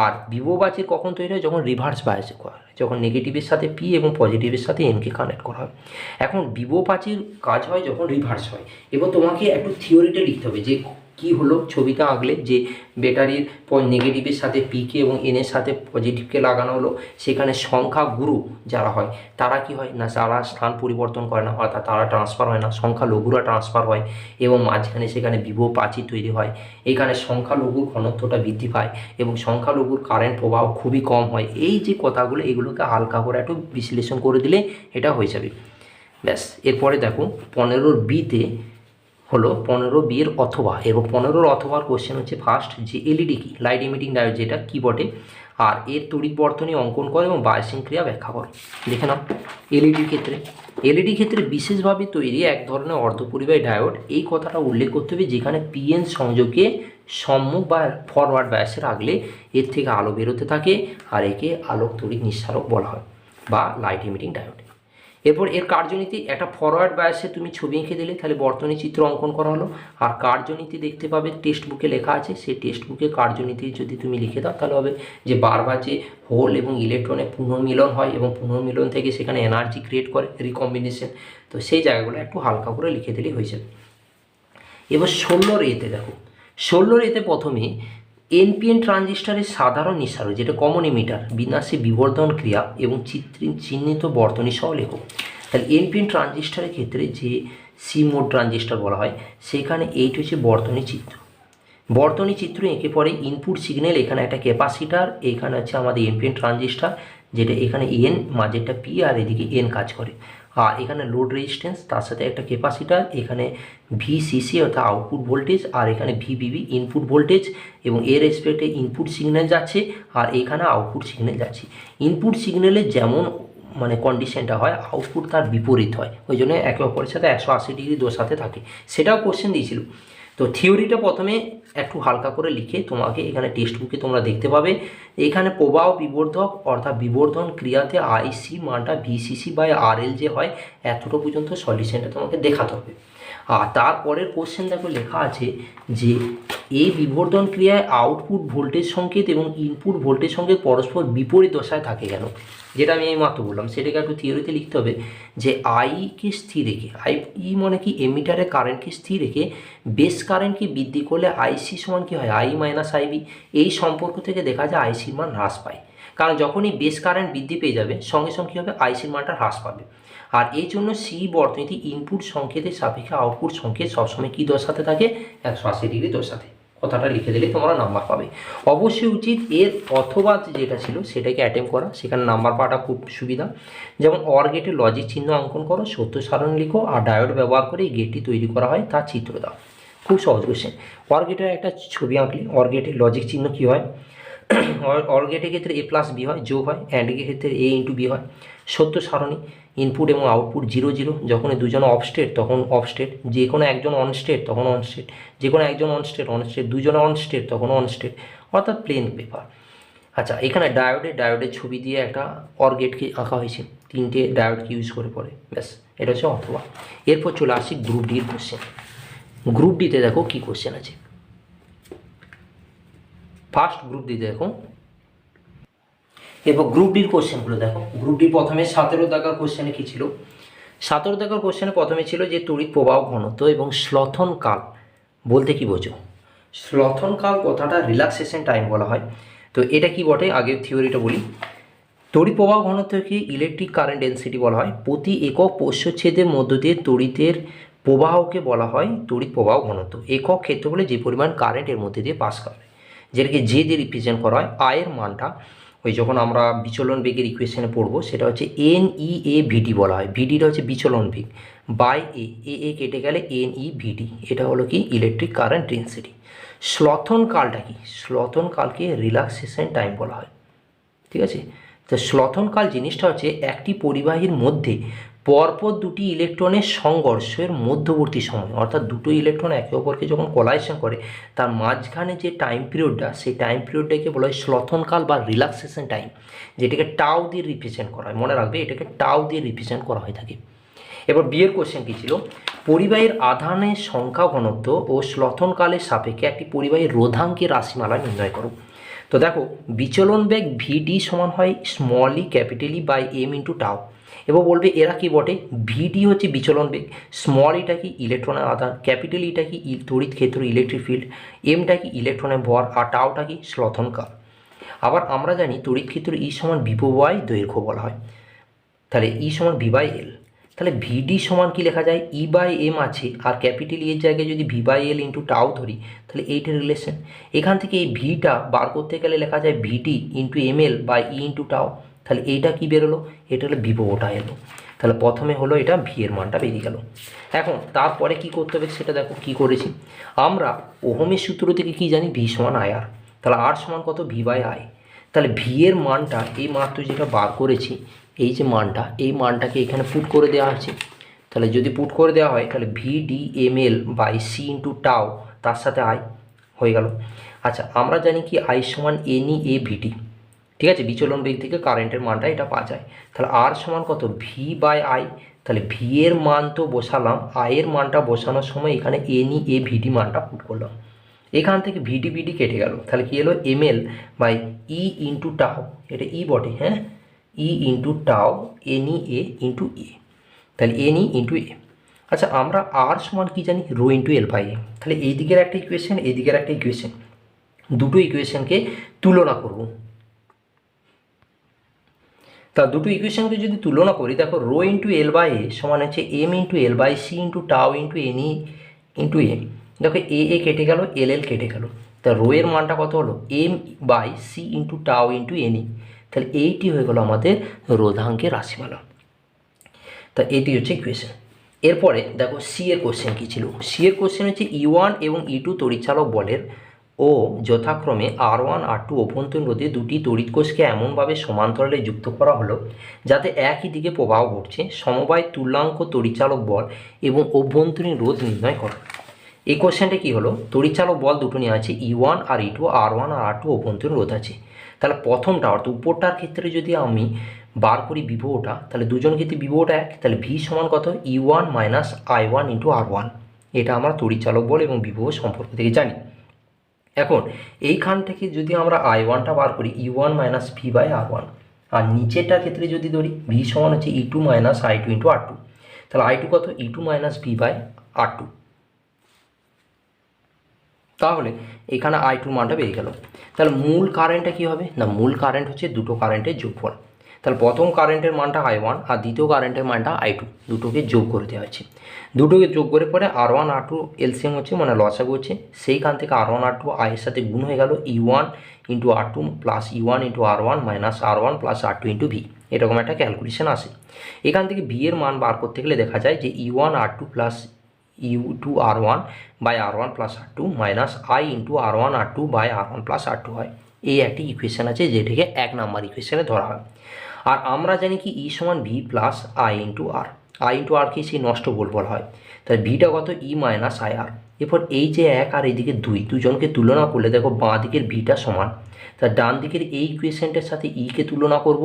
আর বিভব প্রাচীর কখন তৈরি হয়, যখন রিভার্স বায়াস করা হয়, যখন নেগেটিভের সাথে পি এবং পজিটিভের সাথে এনকে কানেক্ট করা হয়। এখন বিভব প্রাচীর কাজ হয় যখন রিভার্স হয়। এবং তোমাকে একটু থিওরিটা লিখতে হবে যে কি হলো, ছবিটা আঁকলে যে ব্যাটারির নেগেটিভের সাথে পিকে এবং এনের সাথে পজিটিভকে লাগানো হলো, সেখানে সংখ্যা গুরু যারা হয় তারা কি হয় না, তারা স্থান পরিবর্তন করে না, অর্থাৎ তারা ট্রান্সফার হয় না, সংখ্যা লঘুরা ট্রান্সফার হয় এবং মাঝখানে সেখানে বিভব প্রাচীর তৈরি হয়। এখানে সংখ্যা লঘুর ঘনত্বটা বৃদ্ধি পায় এবং সংখ্যা লঘুর কারেন্ট প্রবাহ খুবই কম হয়। এই যে কথাগুলো, এগুলোকে হালকা করে একটু বিশ্লেষণ করে দিলে এটা হয়ে যাবে। ব্যাস, এরপরে দেখো 15 বিতে হলো 15 বিয়ের অথবা, এবং 15 অথবার কোশ্চেন হচ্ছে ফার্স্ট যে এলইডি কি, লাইট ইমিটিং ডায়োড, যেটা কি বটে, আর এর তড়িৎ বর্তনী অঙ্কন করে এবং বায়াসিং ক্রিয়া ব্যাখ্যা করে। দেখে নাও, এলইডির ক্ষেত্রে বিশেষভাবে তৈরি এক ধরনের অর্ধপরিবাহী ডায়োড, এই কথাটা উল্লেখ করতে হবে যেখানে পিএন সংযোগে সম্মুখ বা ফরওয়ার্ড বায়াসের আগলে এর থেকে আলো বেরোতে থাকে, আর একে আলোক তড়িৎ নিঃসারক বলা হয় বা লাইট ইমিটিং ডায়োড। এরপর এর কার্যনীতি, একটা ফরওয়ার্ড বায়াসে তুমি ছবি এঁকে দিলে তাহলে বর্তনী চিত্র অঙ্কন করা হলো। আর কার্যনীতি দেখতে পাবে টেক্সট বুকে লেখা আছে, সেই টেক্সট বুকে কার্যনীতি যদি তুমি লিখে দাও তাহলে হবে যে বারবার যে হোল এবং ইলেকট্রনের পুনর্মিলন হয় এবং পুনর্মিলন থেকে সেখানে এনার্জি ক্রিয়েট করে রিকম্বিনেশন, তো সেই জায়গাগুলো একটু হালকা করে লিখে দিলেই হয়ে যাবে। এবার 16 এতে দেখো, 16 এতে প্রথমে এনপিএন ট্রানজিস্টরের সাধারণ নিঃসার যেটা কমন এমিটার, বিন্যাসে বিবর্ধন ক্রিয়া এবং চিহ্নিত বর্তনী সহ লেখো। তাহলে এনপিএন ট্রানজিস্টরের ক্ষেত্রে যে সি মোড ট্রানজিস্টর বলা হয়, সেখানে এইটি হচ্ছে বর্তনী চিত্র। বর্তনী চিত্র এঁকে পরে ইনপুট সিগন্যাল, এখানে একটা ক্যাপাসিটার, এখানে হচ্ছে আমাদের এনপিএন ট্রানজিস্টর, যেটা এখানে এন, মাঝেরটা পি, আর এদিকে এন কাজ করে। আর এখানে লোড রেজিস্ট্যান্স, তার সাথে একটা ক্যাপাসিটার, এখানে ভিসিসি অর্থাৎ আউটপুট ভোল্টেজ, আর এখানে ভিবিবি ইনপুট ভোল্টেজ, এবং এর রেসপেক্টে ইনপুট সিগন্যাল যাচ্ছে, আর এখানে আউটপুট সিগন্যাল যাচ্ছে। ইনপুট সিগন্যালের যেমন মানে কন্ডিশনটা হয়, আউটপুট তার বিপরীত হয়, ওই জন্য একে অপরের সাথে 180 ডিগ্রি দোসাতে থাকে। সেটাও কোশ্চেন দিয়েছিল। তো থিওরিটা প্রথমে একটু হালকা করে লিখে তোমাকে এখানে টেক্সট বুকে তোমরা দেখতে পাবে। এখানে প্রবাহ বিবর্ধক অর্থাৎ বিবর্ধন ক্রিয়াতে আইসি মানটা ভিসিসি বাই আরএল যে হয়, এতটা পর্যন্ত সলিউশনটা তোমাকে দেখাতে হবে। আর তারপরের কোশ্চেন দেখো লেখা আছে যে এই বিবর্ধন ক্রিয়ায় আউটপুট ভোল্টেজ সংকেত এবং ইনপুট ভোল্টেজ সংকেত পরস্পর বিপরীত দশায় থাকে কেন, যেটা আমি এই মাত্র বললাম, সেটাকে একটু থিওরিতে লিখতে হবে। যে আইকে স্থির রেখে, ই মানে কি এমিটারের কারেন্টকে স্থির রেখে বেস কারেন্টকে বৃদ্ধি করলে আইসি সমান কী হয়, আই মাইনাস আইবি। এই সম্পর্ক থেকে দেখা যায় আইসির মান হ্রাস পায়, কারণ যখনই বেস কারেন্ট বৃদ্ধি পেয়ে যাবে সঙ্গে সঙ্গে কী হবে, আইসির মানটা হ্রাস পাবে। আর এই জন্য সি বর্তনীতে ইনপুট সংকেতের সাপেক্ষে আউটপুট সংকেত সবসময় কী দশাতে থাকে, 180 ডিগ্রি দশাতে। কথাটা লিখে দিলে তোমরা নাম্বার পাবে। অবশ্যই উচিত এর অথবা যেটা ছিল সেটাকে অ্যাটেম্প করা, সেখানে নাম্বার পাওয়াটা খুব সুবিধা। যেমন অর গেটে লজিক চিহ্ন অঙ্কন করো, সত্য সারণী লিখো, আর ডায়োড ব্যবহার করে এই গেটটি তৈরি করা হয় তার চিত্র দাও। খুব সহজ কোশ্চেন। অর গেটের একটা ছবি আঁকলে অর গেটের লজিক চিহ্ন কী হয়, অর গেটের ক্ষেত্রে এ প্লাস বি হয়, যোগ হয়। অ্যান্ড গেটের ক্ষেত্রে এ ইন্টু বি হয়। সত্য সারণী, ইনপুট এবং আউটপুট 0 0, যখন দুজন অফ স্টেট তখন অফ স্টেট, যে কোনো একজন অন স্টেট তখন অন স্টেট, যে কোনো একজন অন স্টেট দুজনে অন স্টেট তখন অন স্টেট, অর্থাৎ প্লেন পেপার। আচ্ছা, এখানে ডায়োডের ছবি দিয়ে একটা অর গেটকে আঁকা হয়েছে, 3টে ডায়োডকে ইউজ করে পরে, ব্যাস এটা হচ্ছে অথবা। এরপর চলে আসি গ্রুপ ডির কোশ্চেন। গ্রুপ ডিতে দেখো কী কোশ্চেন আছে। ফার্স্ট গ্রুপ ডিতে দেখো, এরপর গ্রুপ ডির কোশ্চেনগুলো দেখো। গ্রুপ ডি প্রথমে 17 দাগার কোশ্চেনে কী ছিল, 17 দাগার কোশ্চেনে প্রথমে ছিল যে তড়িৎ প্রবাহ ঘনত্ব এবং স্লথন কাল বলতে কি বোঝো। স্লথন কাল কথাটা রিল্যাক্সেশন টাইম বলা হয়। তো এটা কি বটে, আগে থিওরিটা বলি। তড়িৎ প্রবাহ ঘনত্বকে ইলেকট্রিক কারেন্ট ডেন্সিটি বলা হয়। প্রতি একক প্রস্থচ্ছেদের মধ্য দিয়ে তড়িতের প্রবাহকে বলা হয় তড়িৎ প্রবাহ ঘনত্ব। একক ক্ষেত্রফলে যে পরিমাণ কারেন্ট এর মধ্যে দিয়ে পাস করে, যেটাকে জে দিয়ে রিপ্রেজেন্ট করা হয়। আয়ের মানটা ওই যখন আমরা বিচলন বেগের ইকুয়েশনে পড়বো, সেটা হচ্ছে এন ই এ ভিডি বলা হয়। ভিডিটা হচ্ছে বিচলন বেগ বাই এ কেটে গেলে এন ই ভিডি, এটা হলো কি ইলেকট্রিক কারেন্ট ডেন্সিটি। স্লথন কালটা কি, স্লথন কালকে রিল্যাক্সেশন টাইম বলা হয়, ঠিক আছে। তো স্লথন কাল জিনিসটা হচ্ছে একটি পরিবাহীর মধ্যে পরপর দুটি ইলেকট্রনের সংঘর্ষের মধ্যবর্তী সময়, অর্থাৎ দুটো ইলেকট্রন একে অপরকে যখন কোলাইশন করে তার মাঝখানে যে টাইম পিরিয়ডটা, সেই টাইম পিরিয়ডটাকে বলা হয় স্লথন কাল বা রিল্যাক্সেশন টাইম, যেটাকে টাউ দিয়ে রিপ্রেজেন্ট করা হয়। মনে রাখবে, এটাকে টাউ দিয়ে রিপ্রেজেন্ট করা হয়ে থাকে। এবার বিয়ের কোশ্চেন কী ছিল, পরিবাহীর আধানের সংখ্যা ঘনত্ব ও স্লথন কালের সাপেক্ষে একটি পরিবাহীর রোধাঙ্কের রাশিমালা নির্ণয় করো। তো দেখো, বিচলন বেগ ভিডি সমান হয় small E capital E by M into tau. এবার বলবে এরা কি বটে, ভিডি হচ্ছে বিচলন বেগ, স্মল ইটা কি ইলেকট্রনের আধান, ক্যাপিটাল ইটা কি তড়িৎ ক্ষেত্র ইলেকট্রিক ফিল্ড, এমটা কি ইলেকট্রনের ভর, আর টাউটা কি স্লথন কাল। আবার আমরা জানি তড়িৎ ক্ষেত্র ই সমান বিভব বাই দৈর্ঘ্য বলা হয়, তাহলে ই সমান ভি বাই এল। তাহলে ভিডি সমান কি লেখা যায়, ই বাই এম আছে, আর ক্যাপিটাল এর জায়গায় যদি V by L into tau ধরি, তাহলে এইটার রিলেশন। এখান থেকে এই ভিটা বার করতে গেলে লেখা যায় VD into M L by E into tau. তাহলে এইটা কি বেরোলো, এটা হলো বিভবটা এলো। তাহলে প্রথমে হলো এটা ভি এর মানটা বেরিয়ে গেল। এখন তারপরে কি করতে হবে সেটা দেখো কি করেছি আমরা। ওহমের সূত্র থেকে কি জানি, ভি সমান আই আর। তাহলে আর সমান কত, ভি বাই আই। তাহলে ভি এর মানটা এই মাত্র যেটা বার করেছি, এই যে মানটা, এই মানটাকে এখানে পুট করে দেওয়া আছে। তাহলে যদি পুট করে দেওয়া হয়, তাহলে V D M L by C into tau, তার সাথে আই হয়ে গেল। আচ্ছা, আমরা জানি কি আই সমান এন ই এ ভিডি, ঠিক আছে। বিচলন বেগ থেকে কারেন্টের মানটা এটা পাওয়া যায়। তাহলে আর সমান কত, ভি বাই আই। তাহলে ভি এর মান তো বসালাম, আই এর মানটা বসানোর সময় এখানে এন ই এ ভিডি মানটা পুট করলাম। এখান থেকে ভিডি ভিডি কেটে গেল, তাহলে কি এলো, M L by E into tau, এটা ই বটে, হ্যাঁ, E into tau N E A into A, তাহলে এন ই ইন্টু এ। আচ্ছা, আমরা আর সমান কি জানি, রো ইন্টু এল বাই এ। তাহলে এই দিকের একটা ইকুয়েশন, এই দিকের একটা ইকুয়েশন। দুটো ইকুয়েশনকে তুলনা করব। তা দুটো ইকুয়েশনকে যদি তুলনা করি, দেখো rho into L by A সমান হচ্ছে M into L by C into tau into N E into M. দেখো এ কেটে গেল, এল কেটে গেল, তা রো এর মানটা কত হলো M by C into tau into N ই। তাহলে এইটি হয়ে গেল আমাদের রোধাঙ্কের রাশিমালা। তা এটি হচ্ছে ইকুয়েশন। এরপরে দেখো সি এর কোশ্চেন কী ছিল। সি এর কোশ্চেন হচ্ছে E1 এবং E2 তড়িৎচালক বলের ও যথাক্রমে R1 R2 অভ্যন্তরীণ রোধে দুটি তড়িৎ কোষকে এমনভাবে সমান্তরালে যুক্ত করা হলো যাতে একই দিকে প্রবাহ ঘটছে, সমবায় তুল্যাঙ্ক তড়িৎচালক বল এবং অভ্যন্তরীণ রোধ নির্ণয় করো। এই কোশ্চেনটা কী হলো, তড়িৎচালক বল দুটো নিয়ে আছে E1 আর E2, R1 আর R2 অভ্যন্তরীণ রোধ আছে। তাহলে প্রথমটা অর্থাৎ উপরটার ক্ষেত্রে যদি আমি বার করি বিভবটা, তাহলে দুজন ক্ষেত্রে বিভবটা এক, তাহলে ভি সমান কত E1 minus I1 into R1। এটা আমরা তড়িৎচালক বল এবং বিভব সম্পর্ক থেকে জানি। এখন এইখান থেকে যদি আমরা I1টা বার করি E1 minus V by R1, আর নিচেরটার ক্ষেত্রে যদি ধরি ভি সমান হচ্ছে E2 minus I2 into R2, তাহলে I2 কত E2 minus V by R2। তাহলে এখানে I2 মানটা বেরিয়ে গেল। তাহলে মূল কারেন্টটা কী হবে না, মূল কারেন্ট হচ্ছে দুটো কারেন্টের যোগফল। তাহলে প্রথম কারেন্টের মানটা I1 আর দ্বিতীয় কারেন্টের মানটা I2, দুটোকে যোগ করে দেওয়া হয়েছে। দুটোকে যোগ করে পরে R1 R2 এলসিএম হচ্ছে মানে লসাগু হচ্ছে, সেইখান থেকে R1 R2 এর সাথে গুণ হয়ে গেল E1 into R2 plus E1 into R1 minus R1 plus R2 into V, এরকম একটা ক্যালকুলেশন আসে। এখান থেকে ভি এর মান বার করতে গেলে দেখা যায় যে E1 R2 plus U2 R1 by R1 plus R2 minus I into R1 R2 by R1 plus R2 হয়। এই একটি ইকুয়েশান আছে যেটাকে 1 নম্বর ইকুয়েশানে ধরা হয়। আর আমরা জানি কি E সমান V plus I into R, I into R কি সেই নষ্ট বল বলা হয়। তাহলে ভিটা কত E মাইনাস আই আর। এরপর এই যে 1 আর এইদিকে 2, দুজনকে তুলনা করলে দেখো বাঁ দিকের ভিটা সমান, তা ডান দিকের এই ইকুয়েশনটার সাথে কে তুলনা করব,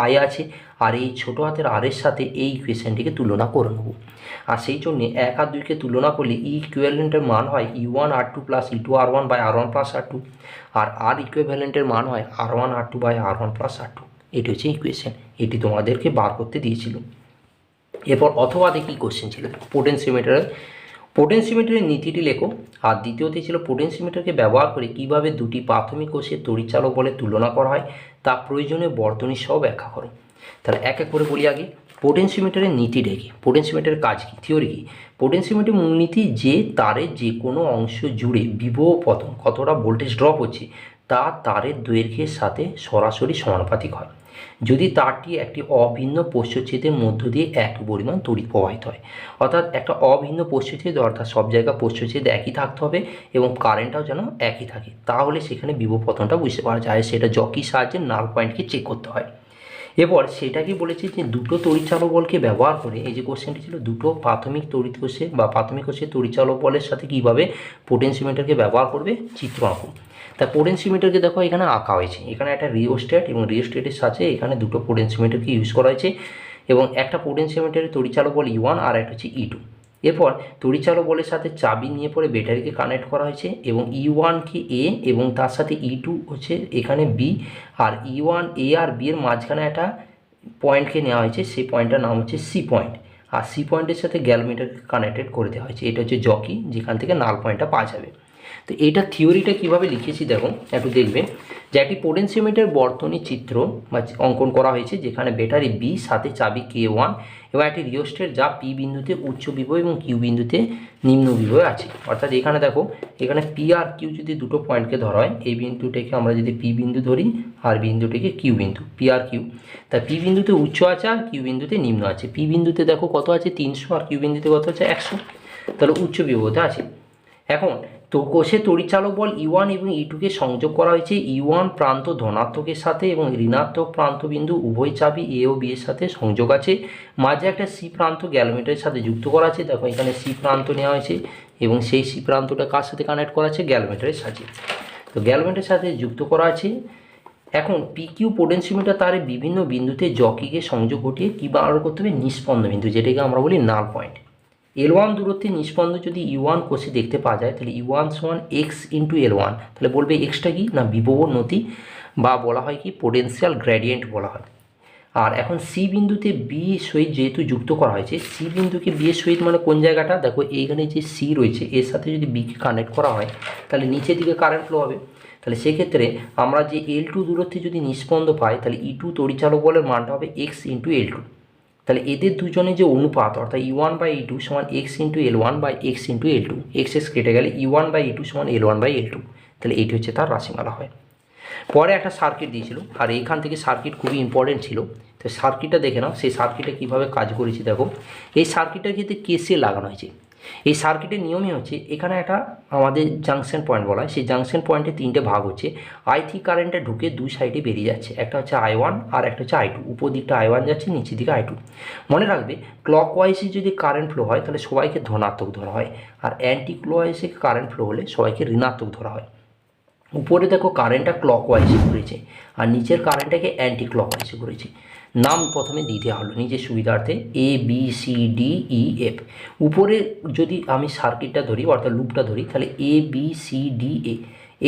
আই আছে, আর এই ছোটো হাতের আর এর সাথে এই ইকুয়েশনটিকে তুলনা করে নেব। আর সেই জন্যে 1 আর 2কে তুলনা করলে ইকুইভ্যালেন্টের মান হয় E1 R2 plus E2 R1 by R1 plus R2, আর আর ইকুইভ্যালেন্টের মান হয় R1 R2 by R1 plus R2। এটি হচ্ছে ইকুয়েশন, এটি তোমাদেরকে বার করতে দিয়েছিল। এরপর অথবা দেখি কোশ্চেন ছিল পোটেনশিওমিটারের নীতিটি লেখো। আর দ্বিতীয়তে ছিল পোটেনশিওমিটারকে ব্যবহার করে কিভাবে দুটি প্রাথমিক কোষের তড়িৎচালক বলে তুলনা করা হয় তা প্রয়োজনীয় বর্তনী সহ ব্যাখ্যা করো। তাহলে এক এক করে বলি আগে পোটেনশিওমিটারের নীতি দেখি। পোটেনশিওমিটারের কাজ কী, থিওরি কী। পোটেনশিওমিটারের মূলনীতি যে তারের যে কোনো অংশ জুড়ে বিভব পতন কতটা ভোল্টেজ ড্রপ হচ্ছে তা তারের দৈর্ঘ্যের সাথে সরাসরি সমানুপাতিক হয় যদি তারটি একটি অভিন্ন প্রস্থচ্ছেদের মধ্য দিয়ে একই পরিমাণ তড়িৎ প্রবাহিত হয়। অর্থাৎ একটা অভিন্ন প্রস্থচ্ছেদ, অর্থাৎ সব জায়গায় প্রস্থচ্ছেদ একই থাকতে হবে এবং কারেন্টটাও যেন একই থাকে, তাহলে সেখানে বিভব পতনটা বুঝতে পারা যায়। সেটা জকির সাহায্যে নাল পয়েন্টকে চেক করতে হয়। এরপর সেটাকে বলেছে যে দুটো তড়িৎচালক বলকে ব্যবহার করে, এই যে কোশ্চেনটি ছিল দুটো প্রাথমিক তড়িৎ কোষে বা প্রাথমিক কোষের তড়িৎচালক বলের সাথে কীভাবে পোটেনশিওমিটারকে ব্যবহার করবে চিত্র আঁকো। তা পোটেনশিওমিটারকে দেখো এখানে আঁকা হয়েছে, এখানে একটা রিওস্ট্যাট এবং রিওস্ট্যাটের সাথে এখানে দুটো পোটেনশিওমিটারকে ইউজ করা হয়েছে এবং একটা পোটেনশিওমিটারের তড়িৎচালক বল E1 আর একটা হচ্ছে E2। এরপর তড়িৎচালক বলের সাথে চাবি নিয়ে পরে ব্যাটারিকে কানেক্ট করা হয়েছে এবং E1কে এ এবং তার সাথে E2 হচ্ছে এখানে বি, আর E1 এ আর বি এর মাঝখানে একটা পয়েন্টকে নেওয়া হয়েছে, সেই পয়েন্টটার নাম হচ্ছে সি পয়েন্ট, আর সি পয়েন্টের সাথে গ্যালমিটারকে কানেক্টেড করে দেওয়া হয়েছে। এটা হচ্ছে জকি, যেখান থেকে নাল পয়েন্টটা পাওয়া যাবে। তো এইটা থিওরিটা কীভাবে লিখেছি দেখো, একটু দেখবে যে একটি পোটেনশিওমিটার বর্তনী চিত্র বা অঙ্কন করা হয়েছে যেখানে ব্যাটারি বি সাথে চাবি K1 এবং একটি রিওস্ট্যাট যা পি বিন্দুতে উচ্চ বিভব এবং কিউ বিন্দুতে নিম্ন বিভব আছে। অর্থাৎ এখানে দেখো এখানে পি আর কিউ যদি দুটো পয়েন্টকে ধরা হয়, এই বিন্দুটাকে আমরা যদি পি বিন্দু ধরি আর বিন্দুটিকে কিউ বিন্দু, পি আর কিউ, তা পি বিন্দুতে উচ্চ আছে আর কিউ বিন্দুতে নিম্ন আছে। পি বিন্দুতে দেখো কত আছে 300 আর কিউ বিন্দুতে কত আছে 100, তাহলে উচ্চ বিভবতে আছে। এখন তো কোষে তড়িৎচালক বল E1 এবং E2কে সংযোগ করা হয়েছে E1 প্রান্ত ধনাত্মকের সাথে এবং ঋণাত্মক প্রান্ত বিন্দু উভয় চাবি এ ও বি এর সাথে সংযোগ আছে। মাঝে একটা সি প্রান্ত গ্যালমিটারের সাথে যুক্ত করা আছে। দেখো এখানে সি প্রান্ত নেওয়া হয়েছে এবং সেই সি প্রান্তটা কার সাথে কানেক্ট করা আছে, গ্যালমিটারের সাথে। তো গ্যালমিটারের সাথে যুক্ত করা আছে। এখন PQ পোটেনশিওমিটার তারের বিভিন্ন বিন্দুতে জকিকে সংযোগ ঘটিয়ে কী বার করতে হবে, নিষ্পন্দ বিন্দু, যেটাকে আমরা বলি নাল পয়েন্ট। L1 দূরত্বে নিষ্পন্দ যদি E1 কোষে দেখতে পাওয়া যায় তাহলে E1 সমান এক্স ইন্টু L1, তাহলে বলবে এক্সটা কি না বিভব নতি বা বলা হয় কি পোটেনশিয়াল গ্রেডিয়েন্ট বলা হয়। আর এখন সি বিন্দুতে বি সহিত যেহেতু যুক্ত করা হয়েছে, সি বিন্দুকে বি এর সহিত মানে কোন জায়গাটা, দেখো এইখানে যে সি রয়েছে এর সাথে যদি বিকে কানেক্ট করা হয় তাহলে নিচের দিকে কারেন্ট ফ্লো হবে। তাহলে সেক্ষেত্রে আমরা যে L2 দূরত্বে যদি নিস্পন্দ পাই তাহলে E2 তড়িচালক বলের মানটা হবে x ইন্টু L2। তাহলে এদের দুজনে যে অনুপাত অর্থাৎ E1 বাই E2 সমান x into L1 by x into L2, X কেটে গেলে E1 বাই E2 সমান L1 বাই L2। তাহলে এইটি হচ্ছে তার রাশিমালা হয়। পরে একটা সার্কিট দিয়েছিল, আর এইখান থেকে সার্কিট খুবই ইম্পর্টেন্ট ছিল। তো সার্কিটটা দেখে নাও, সেই সার্কিটে কীভাবে কাজ করেছি দেখো। এই সার্কিটটার ক্ষেত্রে কেসিএল লাগানো হয়েছে। এই সার্কিটের নিয়মই হচ্ছে এখানে একটা আমাদের জাংশন পয়েন্ট বলা হয়, সেই জাংশন পয়েন্টে তিনটে ভাগ হচ্ছে। I3 কারেন্টটা ঢুকে দুই সাইডে বেরিয়ে যাচ্ছে, একটা হচ্ছে I1 আর একটা হচ্ছে I2। উপর দিকটা I1 যাচ্ছে, নিচের দিকে I2। মনে রাখবে ক্লক ওয়াইজে যদি কারেন্ট ফ্লো হয় তাহলে সবাইকে ধনাত্মক ধরা হয়, আর অ্যান্টি ক্লকওয়াইজে কারেন্ট ফ্লো হলে সবাইকে ঋণাত্মক ধরা হয়। উপরে দেখো কারেন্টটা ক্লকওয়াইজে ঘুরেছে আর নিচের কারেন্টটাকে অ্যান্টি ক্লকওয়াইজে ঘুরেছে। নাম প্রথমে দিয়ে দেওয়া হলো নিজের সুবিধার্থে ABCDEF। উপরে যদি আমি সার্কিটটা ধরি অর্থাৎ লুপটা ধরি তাহলে ABCDA,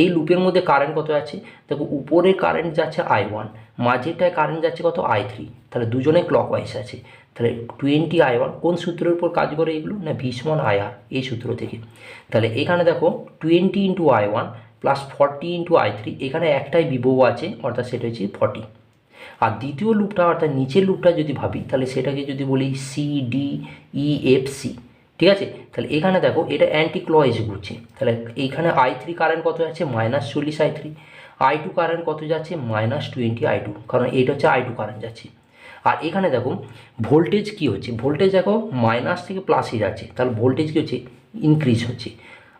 এই লুপের মধ্যে কারেন্ট কত আছে দেখো। উপরে কারেন্ট যাচ্ছে I1, মাঝেরটায় কারেন্ট যাচ্ছে কত I3। তাহলে দুজনে ক্লকওয়াইজ আছে। তাহলে 20I1 কোন সূত্রের উপর কাজ করে এগুলো না, V সমান IR, এই সূত্র থেকে। তাহলে এখানে দেখো 20 into I1 plus 40 into I3, এখানে একটাই বিভব আছে অর্থাৎ সেটা হচ্ছে 40। আর দ্বিতীয় লুপটা অর্থাৎ নিচের লুপটা যদি ভাবি তাহলে সেটাকে যদি বলি CDEFC, ঠিক আছে। তাহলে এখানে দেখো এটা অ্যান্টি ক্লকওয়াইজ ঘুরছে। তাহলে এইখানে I3 কারেন্ট কত যাচ্ছে -40 I3, I2 কারেন্ট কত যাচ্ছে -20 I2, কারণ এটা হচ্ছে I2 কারেন্ট যাচ্ছে। আর এখানে দেখো ভোল্টেজ কি হচ্ছে, ভোল্টেজ দেখো মাইনাস থেকে প্লাসে যাচ্ছে, তাহলে ভোল্টেজ কী হচ্ছে ইনক্রিজ হচ্ছে।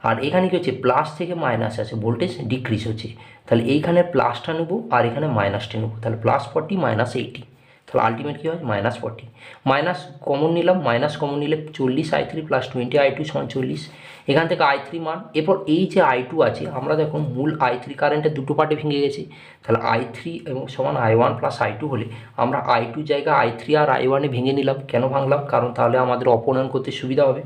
আর এখানে কী হচ্ছে প্লাস থেকে মাইনাস আছে, ভোল্টেজ ডিক্রিজ হচ্ছে। তাহলে এইখানে প্লাসটা নেবো আর এখানে মাইনাসটা নেবো, তাহলে +40 -80। তাহলে আলটিমেট কী হয় -40। মাইনাস কমন নিলাম, মাইনাস কমন নিলে 40 I3 প্লাস 20 I2 সমান 40। এখান থেকে I3 মান, এরপর এই যে I2 আছে আমরা দেখো মূল I3 কারেন্টের দুটো পার্টে ভেঙে গেছে। তাহলে I3 এবং সমান I1 প্লাস I2 হলে আমরা I2 জায়গা I3 আর I1-এ ভেঙে নিলাম। কেন ভাঙলাম, কারণ তাহলে আমাদের অপনয়ন করতে সুবিধা হবে।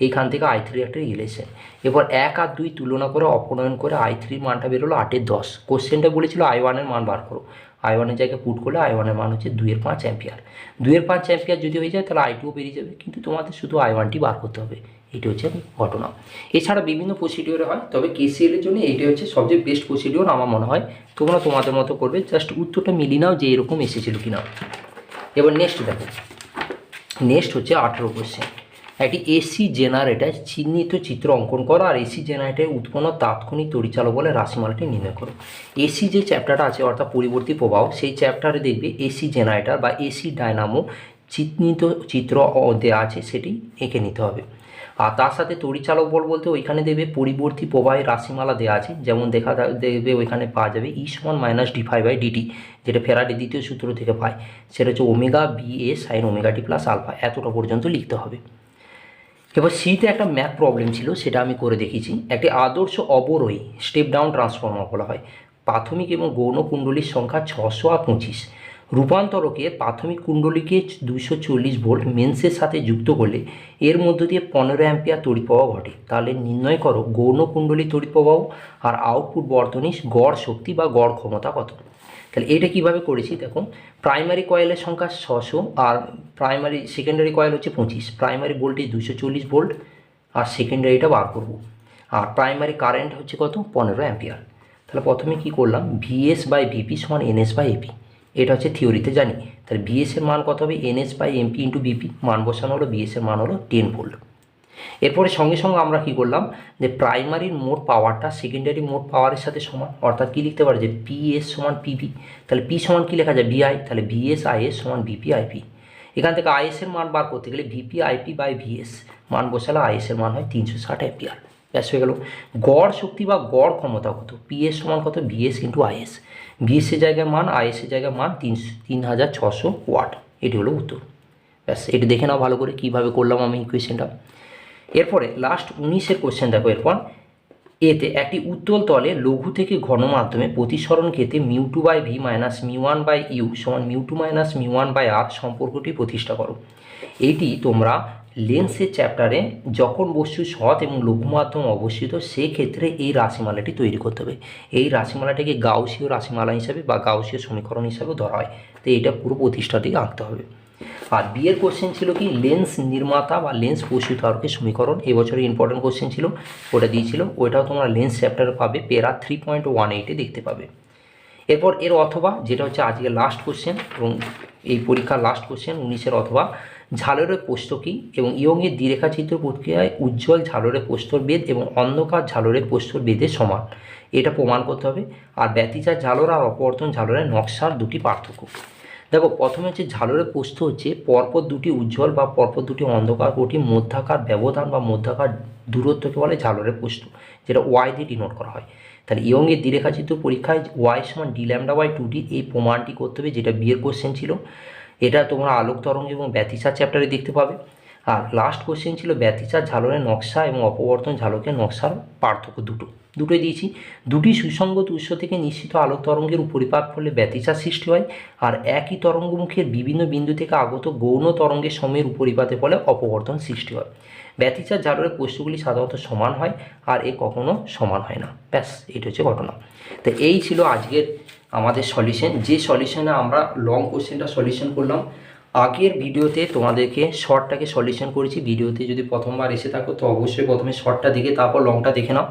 এইখান থেকে I3 একটা রিলেশন। এরপর 1 আর 2 তুলনা করে অপনয়ন করে I3 মানটা বেরোলো 8-এর 10। কোশ্চেনটা বলেছিল I1-এর মান বার করো, I1-এর জায়গায় পুট করলে I1-এর মান হচ্ছে 2/5 অ্যাম্পিয়ার। 2/5 অ্যাম্পিয়ার যদি হয়ে যায় তাহলে I2ও বেরিয়ে যাবে, কিন্তু তোমাদের শুধু I1টি বার করতে হবে। এটি হচ্ছে ঘটনা। এছাড়া বিভিন্ন প্রসিডিওরে হয়, তবে কেসিএলের জন্য এইটাই হচ্ছে সবচেয়ে বেস্ট প্রসিডিওর আমার মনে হয়। তোমরা তোমাদের মতো করবে, জাস্ট উত্তরটা মিলিয়ে নাও যে এরকম এসেছিল কিনা। এবার নেক্সট দেখো, নেক্সট হচ্ছে 18 কোশ্চেন। একটি এসি জেনারেটর চিহ্নিত চিত্র অঙ্কন করো আর এসি জেনারেটরে উৎপন্ন তাৎক্ষণিক তড়িচালক বলে রাশিমালাটি নির্ণয় করো। এসি যে চ্যাপ্টারটা আছে অর্থাৎ পরিবর্তী প্রবাহ, সেই চ্যাপ্টারে দেখবে এসি জেনারেটর বা এসি ডায়নামো চিহ্নিত চিত্র দেওয়া আছে, সেটি এঁকে নিতে হবে। আর তার সাথে তড়িচালক বল বলতে ওইখানে দেবে পরিবর্তী প্রবাহের রাশিমালা দেওয়া আছে, যেমন দেখবে ওইখানে পাওয়া যাবে E সমান -dφ/dt, যেটা ফ্যারাডের দ্বিতীয় সূত্র থেকে পায়। সেটা হচ্ছে ω/BA sin ωt plus alpha, এতটা পর্যন্ত লিখতে হবে। এবার সিতে একটা ম্যাথ প্রবলেম ছিল, সেটা আমি করে দেখিয়েছি। একটি আদর্শ অবরোহী স্টেপ ডাউন ট্রান্সফর্মার বলা হয়। প্রাথমিক এবং গৌণ কুণ্ডলীর সংখ্যা 600 আর 25। রূপান্তরকে প্রাথমিক কুণ্ডলীকে 240 ভোল্ট মেন্সের সাথে যুক্ত করলে এর মধ্য দিয়ে 15 অ্যাম্পিয়ার তড়িৎ প্রবাহ ঘটে। তাহলে নির্ণয় করো গৌণ কুণ্ডলী তড়িৎ প্রবাহ আর আউটপুট বর্তনীর গড় শক্তি বা গড় ক্ষমতা কত। তাহলে এটা কীভাবে করেছি দেখো, প্রাইমারি কয়েলের সংখ্যা 600 আর সেকেন্ডারি কয়েল হচ্ছে 25। প্রাইমারি ভোল্টেজ 240 ভোল্ট আর সেকেন্ডারিটা বার করব। আর প্রাইমারি কারেন্ট হচ্ছে কত 15 অ্যাম্পিয়ার। তাহলে প্রথমে কি করলাম, VS/VP সমান NS/AP, এটা হচ্ছে থিওরিতে জানি। তাহলে VS এর মান কত হবে NS/MP ইন্টু BP, মান বসানো হলো, VS এর মান হলো 10 ভোল্ট। এরপরে সঙ্গে সঙ্গে আমরা কি করলাম যে প্রাইমারির মোট পাওয়ারটা সেকেন্ডারি মোট পাওয়ারের সাথে সমান, অর্থাৎ কি লিখতে পারে যে PS সমান PV। তাহলে P সমান কি লেখা যায় VI, তাহলে VS/IS সমান BP/IP। এখান থেকে IS এর মান বার করতে গেলে VP/IP/VS, মান বসালে IS এর মান হয় 360 অ্যাম্পিয়ার। ব্যাস হয়ে গেল। গড় শক্তি বা গড় ক্ষমতা কত, PS সমান কত VS ইন্টু IS। VS এর জায়গায় মান, IS এর জায়গায় মান 3600 ওয়াট। এটি হলো উত্তর। ব্যাস, এটি দেখে নাও ভালো করে কীভাবে করলাম আমি ইকুয়েশনটা। এরপরে লাস্ট 19-এর কোশ্চেন দেখো। এরপর এতে একটি উত্তল তলে লঘু থেকে ঘন মাধ্যমে প্রতিসরণ ক্ষেত্রে μ2/v মাইনাস μ1/u সমান μ2 মাইনাস μ1/r সম্পর্কটি প্রতিষ্ঠা করো। এইটি তোমরা লেন্সের চ্যাপ্টারে যখন বস্তু সৎ এবং লঘু মাধ্যম অবস্থিত সেক্ষেত্রে এই রাশিমালাটি তৈরি করতে হবে। এই রাশিমালাটিকে গাউসীয় রাশিমালা হিসাবে বা গাউসীয় সমীকরণ হিসাবে ধরা হয়। তো এইটা পুরো প্রতিষ্ঠাটি আঁকতে হবে। আর বিয়ের কোশ্চেন ছিল কি লেন্স নির্মাতা বা লেন্স প্রস্তুতকারকের সমীকরণ, এবছরের ইম্পর্টেন্ট কোশ্চেন ছিল, ওটা দিয়েছিল, ওইটাও তোমরা লেন্স চ্যাপ্টারে পাবে, প্যারা 3.18 দেখতে পাবে। এরপর এর অথবা যেটা হচ্ছে আজকে লাস্ট কোশ্চেন এবং এই পরীক্ষার লাস্ট কোশ্চেন 19-এর অথবা ঝালরের প্রস্থ কী এবং ইয়ংয়ের দ্বিরেখাচিত্র প্রক্রিয়ায় উজ্জ্বল ঝালরের প্রস্তর বেদ এবং অন্ধকার ঝালরের প্রস্তর বেদের সমান, এটা প্রমাণ করতে হবে। আর ব্যতিচার ঝালর আর অপবর্তন ঝালরের নকশার দুটি পার্থক্য। দেখো প্রথমে হচ্ছে ঝালরের প্রস্থ হচ্ছে পরপর দুটি উজ্জ্বল বা পরপর দুটি অন্ধকার কোটি মধ্যাকার ব্যবধান বা মধ্যাকার দূরত্বকে বলে ঝালরের প্রস্থ, যেটা ওয়াই দিয়ে ডিনোট করা হয়। তাহলে ইয়ংয়ের দ্বিরেখাচিত্র পরীক্ষায় ওয়াই সমান ডি ল্যামডা বাই 2D এই প্রমাণটি করতে হবে, যেটা বিয়ের কোশ্চেন ছিল। এটা তোমরা আলোক তরঙ্গ এবং ব্যতিচার চ্যাপ্টারে দেখতে পাবে। আর লাস্ট কোশ্চেন ছিল ব্যতিচার ঝালরের নকশা এবং অপবর্তন ঝালকের নকশার পার্থক্য, দুটোই দিয়েছি। দুটি সুসঙ্গত উৎস থেকে নিশ্চিত আলোক তরঙ্গের উপরিপাত ফলে ব্যতিচার সৃষ্টি হয়, আর একই তরঙ্গমুখের বিভিন্ন বিন্দু থেকে আগত গৌণ তরঙ্গের সময়ের উপরিপাতের ফলে অপবর্তন সৃষ্টি হয়। ব্যতিচার ঝালরের প্রস্থগুলি সাধারণত সমান হয় আর এ কখনো সমান হয় না। ব্যাস, এটা হচ্ছে ঘটনা। তো এই ছিল আজকের আমাদের সলিউশন, যে সলিউশনে আমরা লং কোশ্চেনটা সলিউশন করলাম। আগের ভিডিওতে তোমাদেরকে শর্টটাকে সলিউশন করেছি, ভিডিওতে যদি প্রথমবার এসে থাকো তো অবশ্যই প্রথমে শর্টটা দেখে তারপর লংটা দেখে নাও।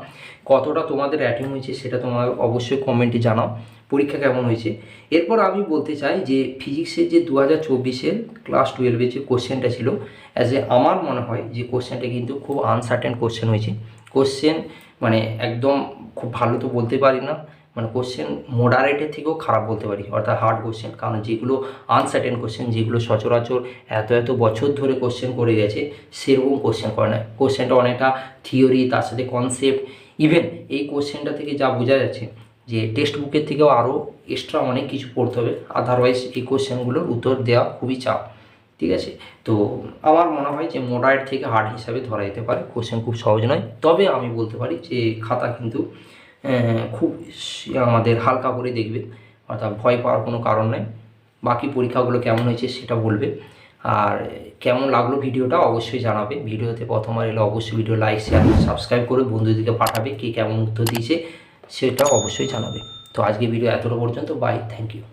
কতটা তোমাদের অ্যাটেন্ড হয়েছে সেটা তোমার অবশ্যই কমেন্টে জানাও, পরীক্ষা কেমন হয়েছে। এরপর আমি বলতে চাই যে ফিজিক্সের যে 2024-এর ক্লাস 12-এর যে কোশ্চেনটা ছিল, আমার মনে হয় যে কোশ্চেনটা কিন্তু খুব আনসার্টেন কোশ্চেন হয়েছে। কোশ্চেন মানে একদম খুব ভালো তো বলতে পারি না, মানে কোশ্চেন মডারেটের থেকেও খারাপ বলতে পারি, অর্থাৎ হার্ড কোশ্চেন। কারণ যেগুলো আনসার্টেন কোশ্চেন, যেগুলো সচরাচর এত বছর ধরে কোশ্চেন করে গেছে, সেরকম কোশ্চেন করে না। কোশ্চেনটা অনেকটা থিওরি, তার সাথে কনসেপ্ট, ইভেন এই কোশ্চেনটা থেকে যা বোঝা যাচ্ছে যে টেক্সট বুকের থেকেও আরও এক্সট্রা অনেক কিছু পড়তে হবে, আদারওয়াইজ এই কোশ্চেনগুলোর উত্তর দেওয়া খুবই চাপ। ঠিক আছে, তো আমার মনে হয় যে মডারেট থেকে হার্ড হিসাবে ধরা যেতে পারে, কোশ্চেন খুব সহজ নয়। তবে আমি বলতে পারি যে খাতা কিন্তু খুব আমাদের হালকা করে দেখবে, অর্থাৎ ভয় পাওয়ার কোনো কারণ নেই। বাকি পরীক্ষাগুলো কেমন হয়েছে সেটা বলবে, আর কেমন লাগলো ভিডিওটা অবশ্যই জানাবে। ভিডিওতে প্রথমবার এলে অবশ্যই ভিডিও লাইক শেয়ার সাবস্ক্রাইব করে বন্ধুদেরকে পাঠাবে, কে কেমন উত্তর দিয়েছে সেটা অবশ্যই জানাবে। তো আজকে ভিডিও এতটা পর্যন্ত, বাই, থ্যাংক ইউ।